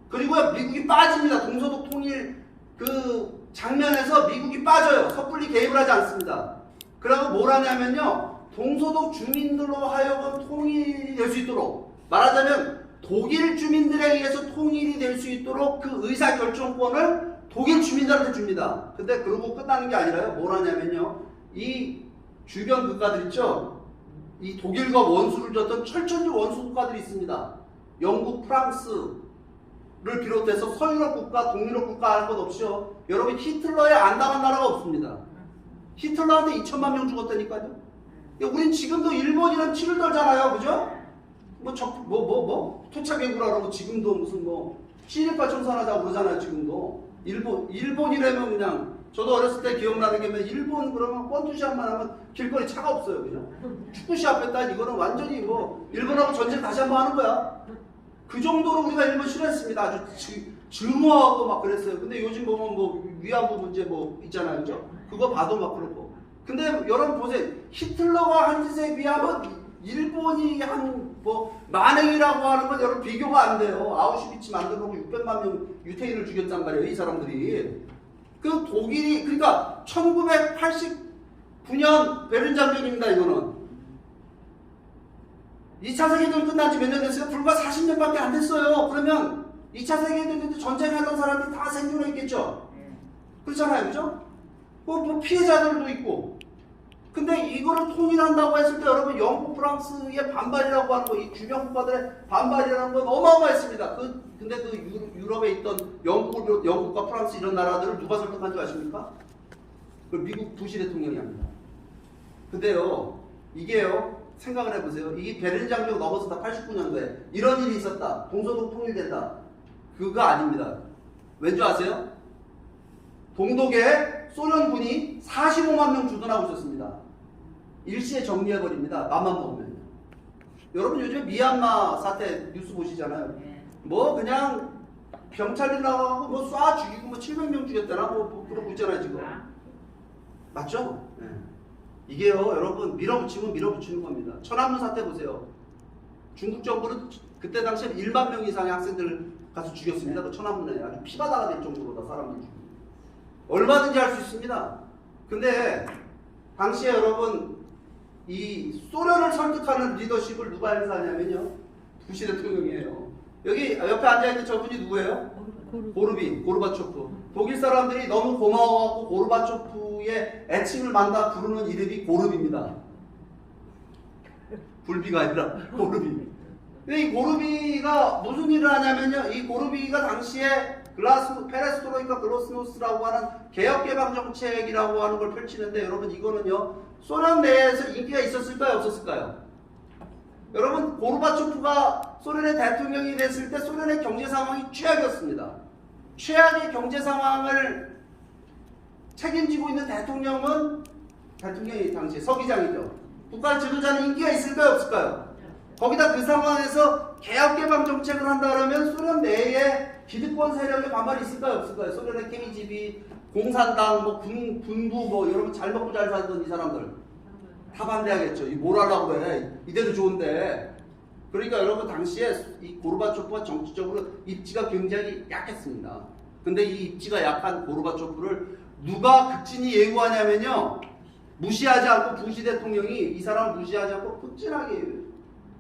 그리고 미국이 빠집니다. 동서독 통일 그 장면에서 미국이 빠져요. 섣불리 개입을 하지 않습니다. 그리고 뭘 하냐면요, 동서독 주민들로 하여금 통일이 될 수 있도록, 말하자면 독일 주민들에 의해서 통일이 될 수 있도록 그 의사결정권을 독일 주민들한테 줍니다. 근데 그러고 끝나는 게 아니라요, 뭘 하냐면요, 이 주변 국가들 있죠, 이 독일과 원수를 졌던 철천지 원수 국가들이 있습니다. 영국, 프랑스를 비롯해서 서유럽 국가, 동유럽 국가 할 것 없이요, 여러분 히틀러에 안 당한 나라가 없습니다. 히틀러한테 2천만 명 죽었다니까요. 우린 지금도 일본이랑 치를 떨잖아요, 그죠? 토착외구라고 지금도 무슨 친일파 청산하자고 그러잖아요, 지금도. 일본이라면 그냥, 저도 어렸을 때 기억나는 게 일본 그러면 권투시합만 하면 길거리 차가 없어요, 그죠? 축구시합 했다, 이거는 완전히 일본하고 전쟁 다시 한번 하는 거야. 그 정도로 우리가 일본 싫어했습니다. 아주 증오하고 막 그랬어요. 근데 요즘 보면 위안부 문제 있잖아요, 그죠? 그거 봐도 막 그렇고. 근데 여러분 보세요. 히틀러가 한 짓에 비하면 일본이 한 만행이라고 하는 건 여러분 비교가 안 돼요. 아우슈비츠 만들어놓고 600만 명 유태인을 죽였단 말이에요, 이 사람들이. 그 독일이, 그러니까 1989년 베른 장벽입니다, 이거는. 2차 세계대전 끝난 지 몇 년 됐어요? 불과 40년밖에 안 됐어요. 그러면 2차 세계대전 때 전쟁하던 사람들이 다 생존해 있겠죠? 그렇잖아요, 그죠? 피해자들도 있고. 근데 이거를 통일한다고 했을 때 여러분 영국, 프랑스의 반발이라고 하는 거, 이 주변 국가들의 반발이라는 건 어마어마했습니다. 근데 유럽에 있던 영국과 프랑스 이런 나라들을 누가 설득한 줄 아십니까? 그 미국 부시 대통령이 합니다. 근데요, 이게요, 생각을 해보세요. 이게 베를린 장벽 넘어서다 89년도에 이런 일이 있었다. 동서독 통일된다. 그거 아닙니다. 왠지 아세요? 동독에 소련군이 45만 명 주둔하고 있었습니다. 일시에 정리해버립니다. 맘만 먹으면. 여러분 요즘 미얀마 사태 뉴스 보시잖아요. 그냥 경찰이 나가고 쏴 죽이고 700명 죽였다나 그러고 있잖아요, 지금. 맞죠? 네. 이게요, 여러분 밀어붙이면 밀어붙이는 겁니다. 천안문 사태 보세요. 중국 정부는 그때 당시에 1만 명 이상의 학생들을 가서 죽였습니다. 그 천안문에 아주 피바다가 될 정도로 다 사람들 죽이고. 얼마든지 할 수 있습니다. 근데 당시에 여러분 이 소련을 설득하는 리더십을 누가 행사하냐면요, 부시 대통령이에요. 여기 옆에 앉아있는 저분이 누구예요? 고르바초프. 독일 사람들이 너무 고마워하고 고르바초프의 애칭을 만다 부르는 이름이 고르비입니다. 굴비가 아니라 고르비. 근데 이 고르비가 무슨 일을 하냐면요, 이 고르비가 당시에 페레스트로이카 글로스노스라고 하는 개혁개방 정책이라고 하는 걸 펼치는데, 여러분 이거는요, 소련 내에서 인기가 있었을까요, 없었을까요? 여러분 고르바초프가 소련의 대통령이 됐을 때 소련의 경제 상황이 최악이었습니다. 최악의 경제 상황을 책임지고 있는 대통령이 당시 서기장이죠. 북한 지도자는 인기가 있을까요, 없을까요? 거기다 그 상황에서 개혁개방 정책을 한다 그러면 소련 내에 기득권 세력의 반발이 있을까요, 없을까요? 소련의 KGB, 공산당, 군부 여러분 잘 먹고 잘 살던 이 사람들 다 반대하겠죠. 뭘 하려고 그래? 이대로 좋은데. 그러니까 여러분 당시에 이 고르바초프가 정치적으로 입지가 굉장히 약했습니다. 근데 이 입지가 약한 고르바초프를 누가 극진히 예우하냐면요, 무시하지 않고 부시 대통령이 이 사람을 무시하지 않고 극진하게 예우해요.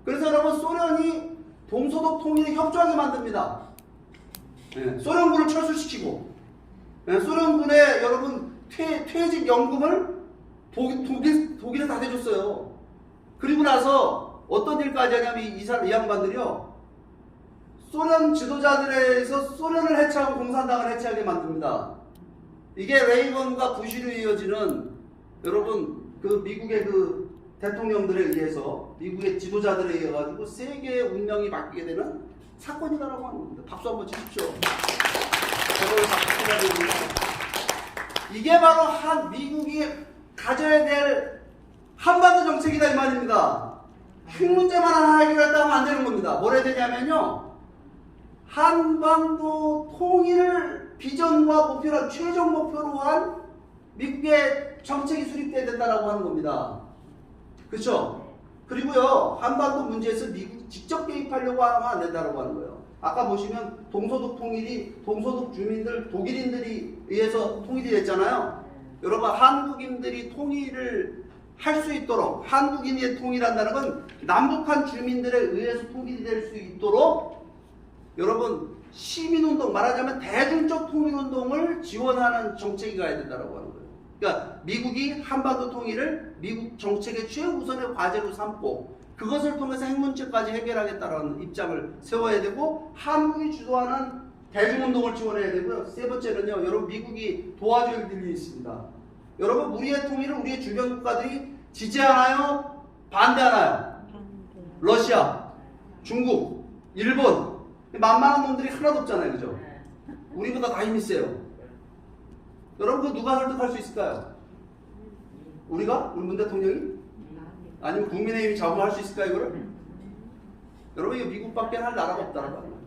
그래서 여러분 소련이 동서독 통일에 협조하게 만듭니다. 소련군을 철수시키고, 소련군의 여러분 퇴직 연금을 독일에 다 대줬어요. 그리고 나서 어떤 일까지 하냐면 이 양반들이요. 소련 지도자들에서 소련을 해체하고 공산당을 해체하게 만듭니다. 이게 레이건과 부시로 이어지는 여러분 그 미국의 그 대통령들에 의해서 미국의 지도자들에 의해 가지고 세계의 운명이 바뀌게 되는 사건이다라고 하는 겁니다. 박수 한번 치십시오. 이게 바로 미국이 가져야 될 한반도 정책이다 이 말입니다. 핵 문제만 하나 해결했다 하면 안 되는 겁니다. 뭘 해야 되냐면요. 한반도 통일을 비전과 목표로 최종 목표로 한 미국의 정책이 수립돼야 된다라고 하는 겁니다. 그렇죠? 그리고요. 한반도 문제에서 미국이 직접 개입하려고 하면 안 된다라고 하는 거예요. 아까 보시면 동서독 통일이 동서독 주민들 독일인들이 의해서 통일이 됐잖아요. 여러분 한국인들이 통일을 할 수 있도록 한국인이 통일한다는 건 남북한 주민들에 의해서 통일이 될 수 있도록 여러분 시민운동 말하자면 대중적 통일운동을 지원하는 정책이 가야 된다고 하는 거예요. 그러니까 미국이 한반도 통일을 미국 정책의 최우선의 과제로 삼고 그것을 통해서 핵 문제까지 해결하겠다는 입장을 세워야 되고 한국이 주도하는 대중운동을 지원해야 되고요. 세 번째는요. 여러분 미국이 도와줄 일이 있습니다. 여러분 우리의 통일을 우리의 주변 국가들이 지지하나요? 반대하나요? 러시아, 중국, 일본 만만한 놈들이 하나도 없잖아요. 그죠? 우리보다 다 힘이 세요. 여러분 그 누가 설득할 수 있을까요? 우리가? 우리 문 대통령이? 아니면 국민의힘이 잡음할 수 있을까요? 이거를? 여러분 이거 미국밖에 할 나라가 없다는 거예요.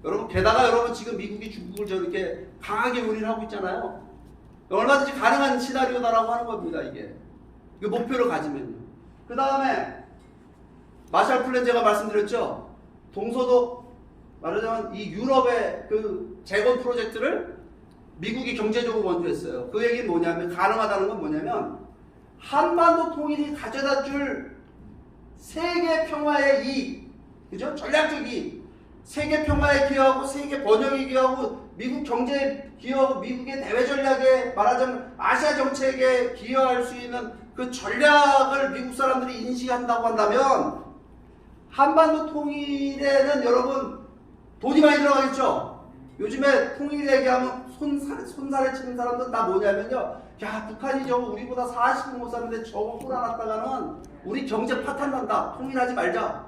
여러분 게다가 여러분 지금 미국이 중국을 저렇게 강하게 우리를 하고 있잖아요. 얼마든지 가능한 시나리오다라고 하는 겁니다. 이게 그 목표를 가지면요. 그 다음에 마샬 플랜 제가 말씀드렸죠. 동서독 말하자면 이 유럽의 그 재건 프로젝트를 미국이 경제적으로 원조했어요. 그 얘기는 뭐냐면 가능하다는 건 뭐냐면 한반도 통일이 가져다 줄 세계 평화의 이익, 그죠? 전략적 이익, 세계 평화에 기여하고 세계 번영에 기여하고 미국 경제에 기여하고 미국의 대외 전략에 말하자면 아시아 정책에 기여할 수 있는 그 전략을 미국 사람들이 인식한다고 한다면 한반도 통일에는 여러분 돈이 많이 들어가겠죠? 요즘에 통일 얘기하면 손살에 치는 사람들은 다 뭐냐면요. 야 북한이 저거 우리보다 40분 못 사는데 저거 홀아놨다가는 우리 경제 파탄 난다. 통일하지 말자.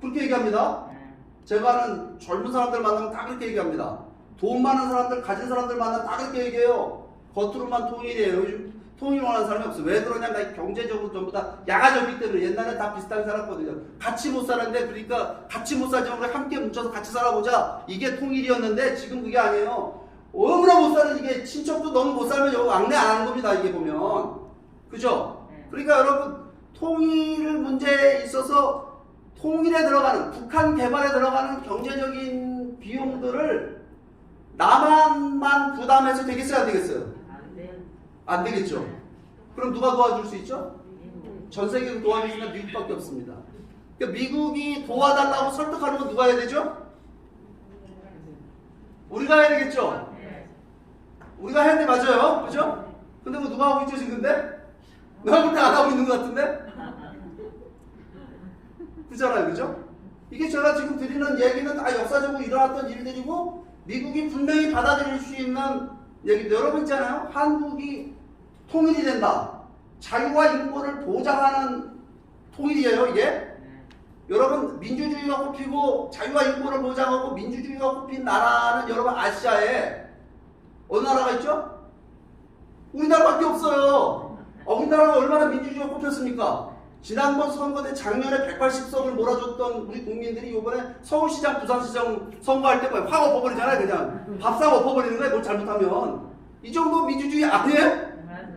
그렇게 얘기합니다. 제가 아는 젊은 사람들 만나면 다 그렇게 얘기합니다. 돈 많은 사람들, 가진 사람들 만나면 다 그렇게 얘기해요. 겉으로만 통일이에요. 요즘 통일 원하는 사람이 없어. 왜 그러냐? 나 경제적으로 전부 다 야가적이기 때문에 옛날에 다 비슷하게 살았거든요. 같이 못 사는데 그러니까 같이 못 살지만 우리 함께 뭉쳐서 같이 살아보자. 이게 통일이었는데 지금 그게 아니에요. 너무나 못 사는 이게 친척도 너무 못 살면 여기 왕래 안 하는 겁니다. 이게 보면. 그죠? 그러니까 여러분 통일 문제에 있어서 통일에 들어가는 북한 개발에 들어가는 경제적인 비용들을 남한만 부담해서 되겠어요? 안 되겠어요? 안 되겠죠. 그럼 누가 도와줄 수 있죠? 전 세계에서 도와줄 수 있는 미국밖에 없습니다. 그러니까 미국이 도와달라고 설득하는 건 누가 해야 되죠? 우리가 해야 되겠죠? 우리가 해야 돼 맞아요. 그죠? 근데 뭐 누가 하고 있죠 지금 근데? 누가 그때 안 하고 있는 것 같은데? 그잖아요. 그죠? 이게 제가 지금 드리는 얘기는 다 역사적으로 일어났던 일들이고 미국이 분명히 받아들일 수 있는 얘기인데 여러분 있잖아요. 한국이 통일이 된다. 자유와 인권을 보장하는 통일이에요. 이게. 여러분 민주주의가 꼽히고 자유와 인권을 보장하고 민주주의가 꼽힌 나라는 여러분 아시아에 어느 나라가 있죠? 우리나라밖에 없어요. 우리나라가 얼마나 민주주의가 꼽혔습니까? 지난번 선거 때 작년에 180석을 몰아줬던 우리 국민들이 이번에 서울시장, 부산시장 선거할 때 확 엎어버리잖아요. 그냥 밥상 엎어버리는 거예요. 뭘 잘못하면. 이 정도 민주주의 아니에요?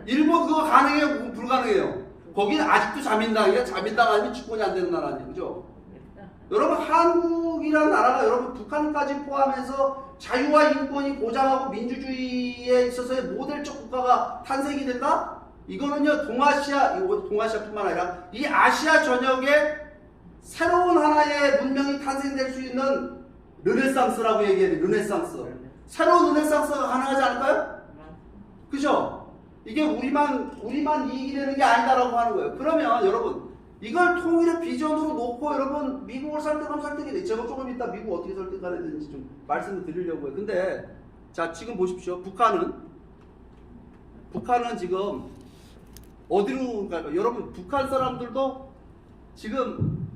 일본 그거 가능해요? 불가능해요? 거기는 아직도 자민당이에요. 자민당 아니면 집권이 안 되는 나라 아니에요. 그죠? 여러분 한국이라는 나라가 여러분 북한까지 포함해서 자유와 인권이 보장하고 민주주의에 있어서의 모델적 국가가 탄생이 된다? 이거는요 동아시아뿐만 아니라 이 아시아 전역에 새로운 하나의 문명이 탄생될 수 있는 르네상스라고 얘기해요. 르네상스. 새로운 르네상스가 가능하지 않을까요? 그죠? 이게 우리만 이익이 되는 게 아니다라고 하는 거예요. 그러면 여러분 이걸 통일의 비전으로 놓고 여러분 미국을 설득하면 설득이 돼. 제가 조금 이따 미국 어떻게 설득하는지 좀 말씀을 드리려고 해요. 근데 자 지금 보십시오. 북한은 지금 어디로 갈까요? 여러분 북한 사람들도 지금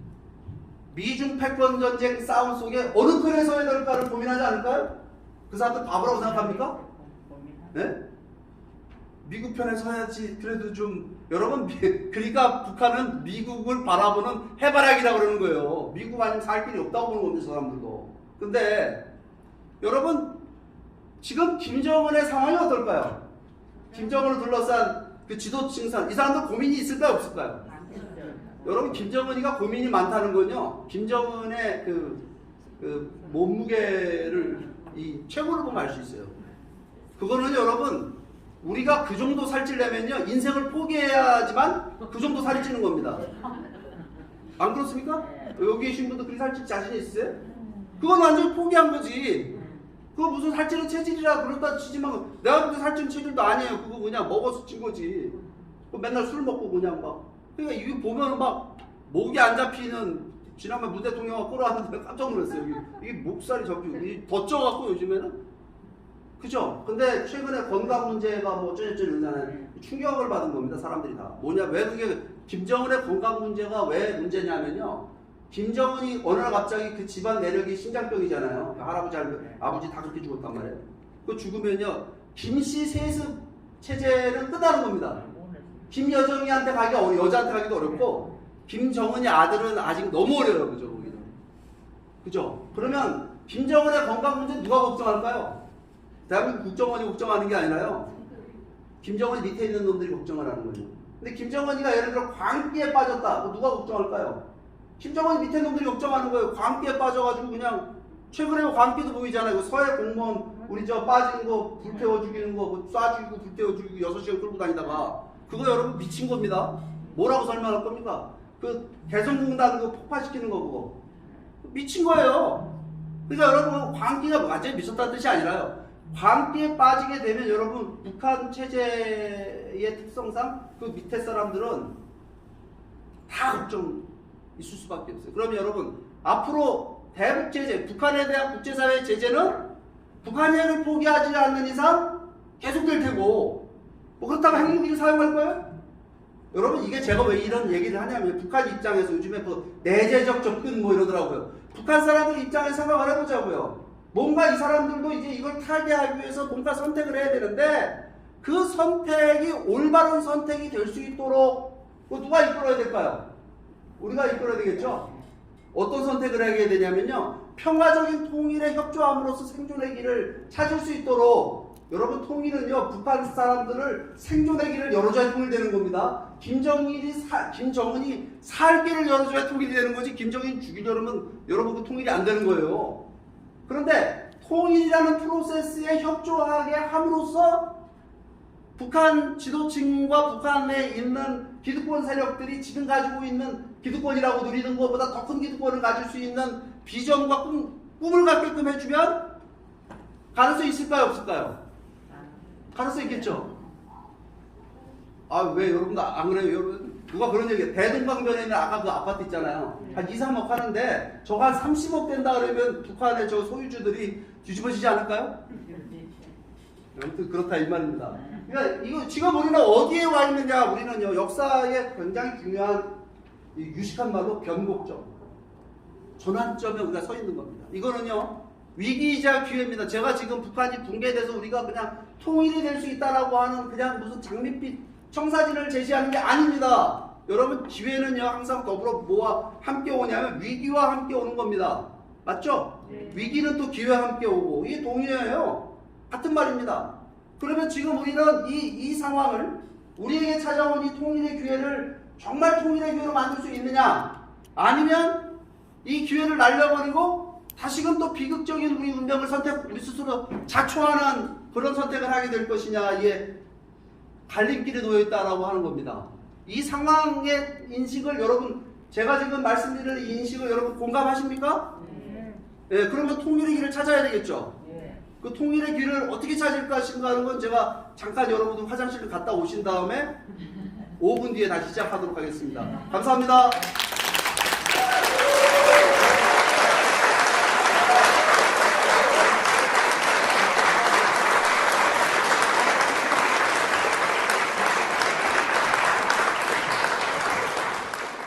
미중 패권 전쟁 싸움 속에 어느 편에 서야 될까를 고민하지 않을까요? 그 사람들 바보라고 생각합니까? 네? 미국 편에 서야지. 그래도 좀 여러분 그러니까 북한은 미국을 바라보는 해바라기라고 그러는 거예요. 미국 아니면 살 길이 없다고 보는 겁니다. 저 사람들도. 근데 여러분 지금 김정은의 상황이 어떨까요? 김정은을 둘러싼 그 지도층상 이 사람들 고민이 있을까요? 없을까요? 여러분 김정은이가 고민이 많다는 건요. 김정은의 그 몸무게를 이 최고를 보면 알 수 있어요. 그거는 여러분 우리가 그 정도 살찌려면요 인생을 포기해야지만 그 정도 살이 찌는 겁니다. 안 그렇습니까? 여기 계신 분들 그렇게 살찔 자신 있으세요? 그건 완전히 포기한 거지. 그거 무슨 살찌는 체질이라 그렇다 치지만 내가 그렇게 살찌는 체질도 아니에요. 그거 그냥 먹어서 찐 거지. 맨날 술 먹고 그냥 막. 그러니까 이거 보면은 막 목이 안 잡히는 지난번 문 대통령가 끌어왔는데 깜짝 놀랐어요. 이게 목살이 잡히고 더 쪄갖고 요즘에는. 그죠? 근데 최근에 건강 문제가 뭐 어쩌고저쩌고 이러잖아요. 충격을 받은 겁니다. 사람들이 다. 뭐냐? 왜 그게 김정은의 건강 문제가 왜 문제냐면요. 김정은이 어느 날 갑자기 그 집안 내력이 심장병이잖아요. 할아버지, 아버지 다 그렇게 죽었단 말이에요. 그 죽으면요. 김씨 세습 체제는 끝나는 겁니다. 김여정이한테 가기 여자한테 가기도 어렵고 김정은이 아들은 아직 너무 어려요. 그죠? 거기는. 그죠? 그러면 김정은의 건강 문제 누가 걱정할까요? 대한민국 국정원이 걱정하는 게 아니라요. 김정은이 밑에 있는 놈들이 걱정을 하는 거예요. 근데 김정은이가 예를 들어 광기에 빠졌다. 누가 걱정할까요? 김정은이 밑에 놈들이 걱정하는 거예요. 광기에 빠져가지고 그냥 최근에 광기도 보이잖아요. 서해 공무원 우리 저 빠진 거 불태워 죽이는 거 쏴 죽이고 불태워 죽이고 6시간 끌고 다니다가 그거 여러분 미친 겁니다. 뭐라고 설명할 겁니까? 그 개성공단 그거 폭파시키는 거 그거 미친 거예요. 그러니까 여러분 광기가 완전히 미쳤다는 뜻이 아니라요. 광기에 빠지게 되면 여러분 북한 체제의 특성상 그 밑에 사람들은 다 걱정 있을 수밖에 없어요. 그러면 여러분 앞으로 대북 제재, 북한에 대한 국제사회 제재는 북한을 포기하지 않는 이상 계속될 테고 뭐 그렇다고 핵무기를 사용할 거예요? 여러분 이게 제가 왜 이런 얘기를 하냐면 북한 입장에서 요즘에 뭐 내재적 접근 뭐 이러더라고요. 북한 사람들 입장에서 생각을 해보자고요. 뭔가 이 사람들도 이제 이걸 타개하기 위해서 뭔가 선택을 해야 되는데 그 선택이 올바른 선택이 될 수 있도록 누가 이끌어야 될까요? 우리가 이끌어야 되겠죠? 어떤 선택을 하게 되냐면요. 평화적인 통일에 협조함으로써 생존의 길을 찾을 수 있도록 여러분 통일은요. 북한 사람들을 생존의 길을 열어줘야 통일되는 겁니다. 김정은이 살 길을 열어줘야 통일이 되는 거지 김정인 죽이려면 여러분 그 통일이 안 되는 거예요. 그런데 통일이라는 프로세스에 협조하게 함으로써 북한 지도층과 북한에 있는 기득권 세력들이 지금 가지고 있는 기득권이라고 누리는 것보다 더 큰 기득권을 가질 수 있는 비전과 꿈을 갖게끔 해주면 가능성이 있을까요? 없을까요? 가능성이 있겠죠? 아, 왜 여러분도 안 그래요? 여러분 누가 그런 얘기해. 대동강변에 있는 아까 그 아파트 있잖아요. 한 2, 3억 하는데 저거 한 30억 된다 그러면 북한의 저 소유주들이 뒤집어지지 않을까요? 아무튼 그렇다 이 말입니다. 그러니까 이거 지금 우리는 어디에 와 있느냐? 우리는요 역사에 굉장히 중요한 유식한 말로 변곡점, 전환점에 우리가 서 있는 겁니다. 이거는요 위기이자 기회입니다. 제가 지금 북한이 붕괴돼서 우리가 그냥 통일이 될 수 있다라고 하는 그냥 무슨 장밋빛 청사진을 제시하는 게 아닙니다. 여러분 기회는요 항상 더불어 뭐와 함께 오냐면 위기와 함께 오는 겁니다. 맞죠? 네. 위기는 또 기회와 함께 오고 이게 동의어예요. 같은 말입니다. 그러면 지금 우리는 이 상황을 우리에게 찾아온 이 통일의 기회를 정말 통일의 기회로 만들 수 있느냐 아니면 이 기회를 날려버리고 다시금 또 비극적인 우리 운명을 우리 스스로 자초하는 그런 선택을 하게 될 것이냐 이게 갈림길에 놓여있다라고 하는 겁니다. 이 상황의 인식을 여러분 제가 지금 말씀드리는 이 인식을 여러분 공감하십니까? 네, 그러면 통일의 길을 찾아야 되겠죠. 그 통일의 길을 어떻게 찾을 것인가 하는 건 제가 잠깐 여러분들 화장실을 갔다 오신 다음에 5분 뒤에 다시 시작하도록 하겠습니다. 감사합니다.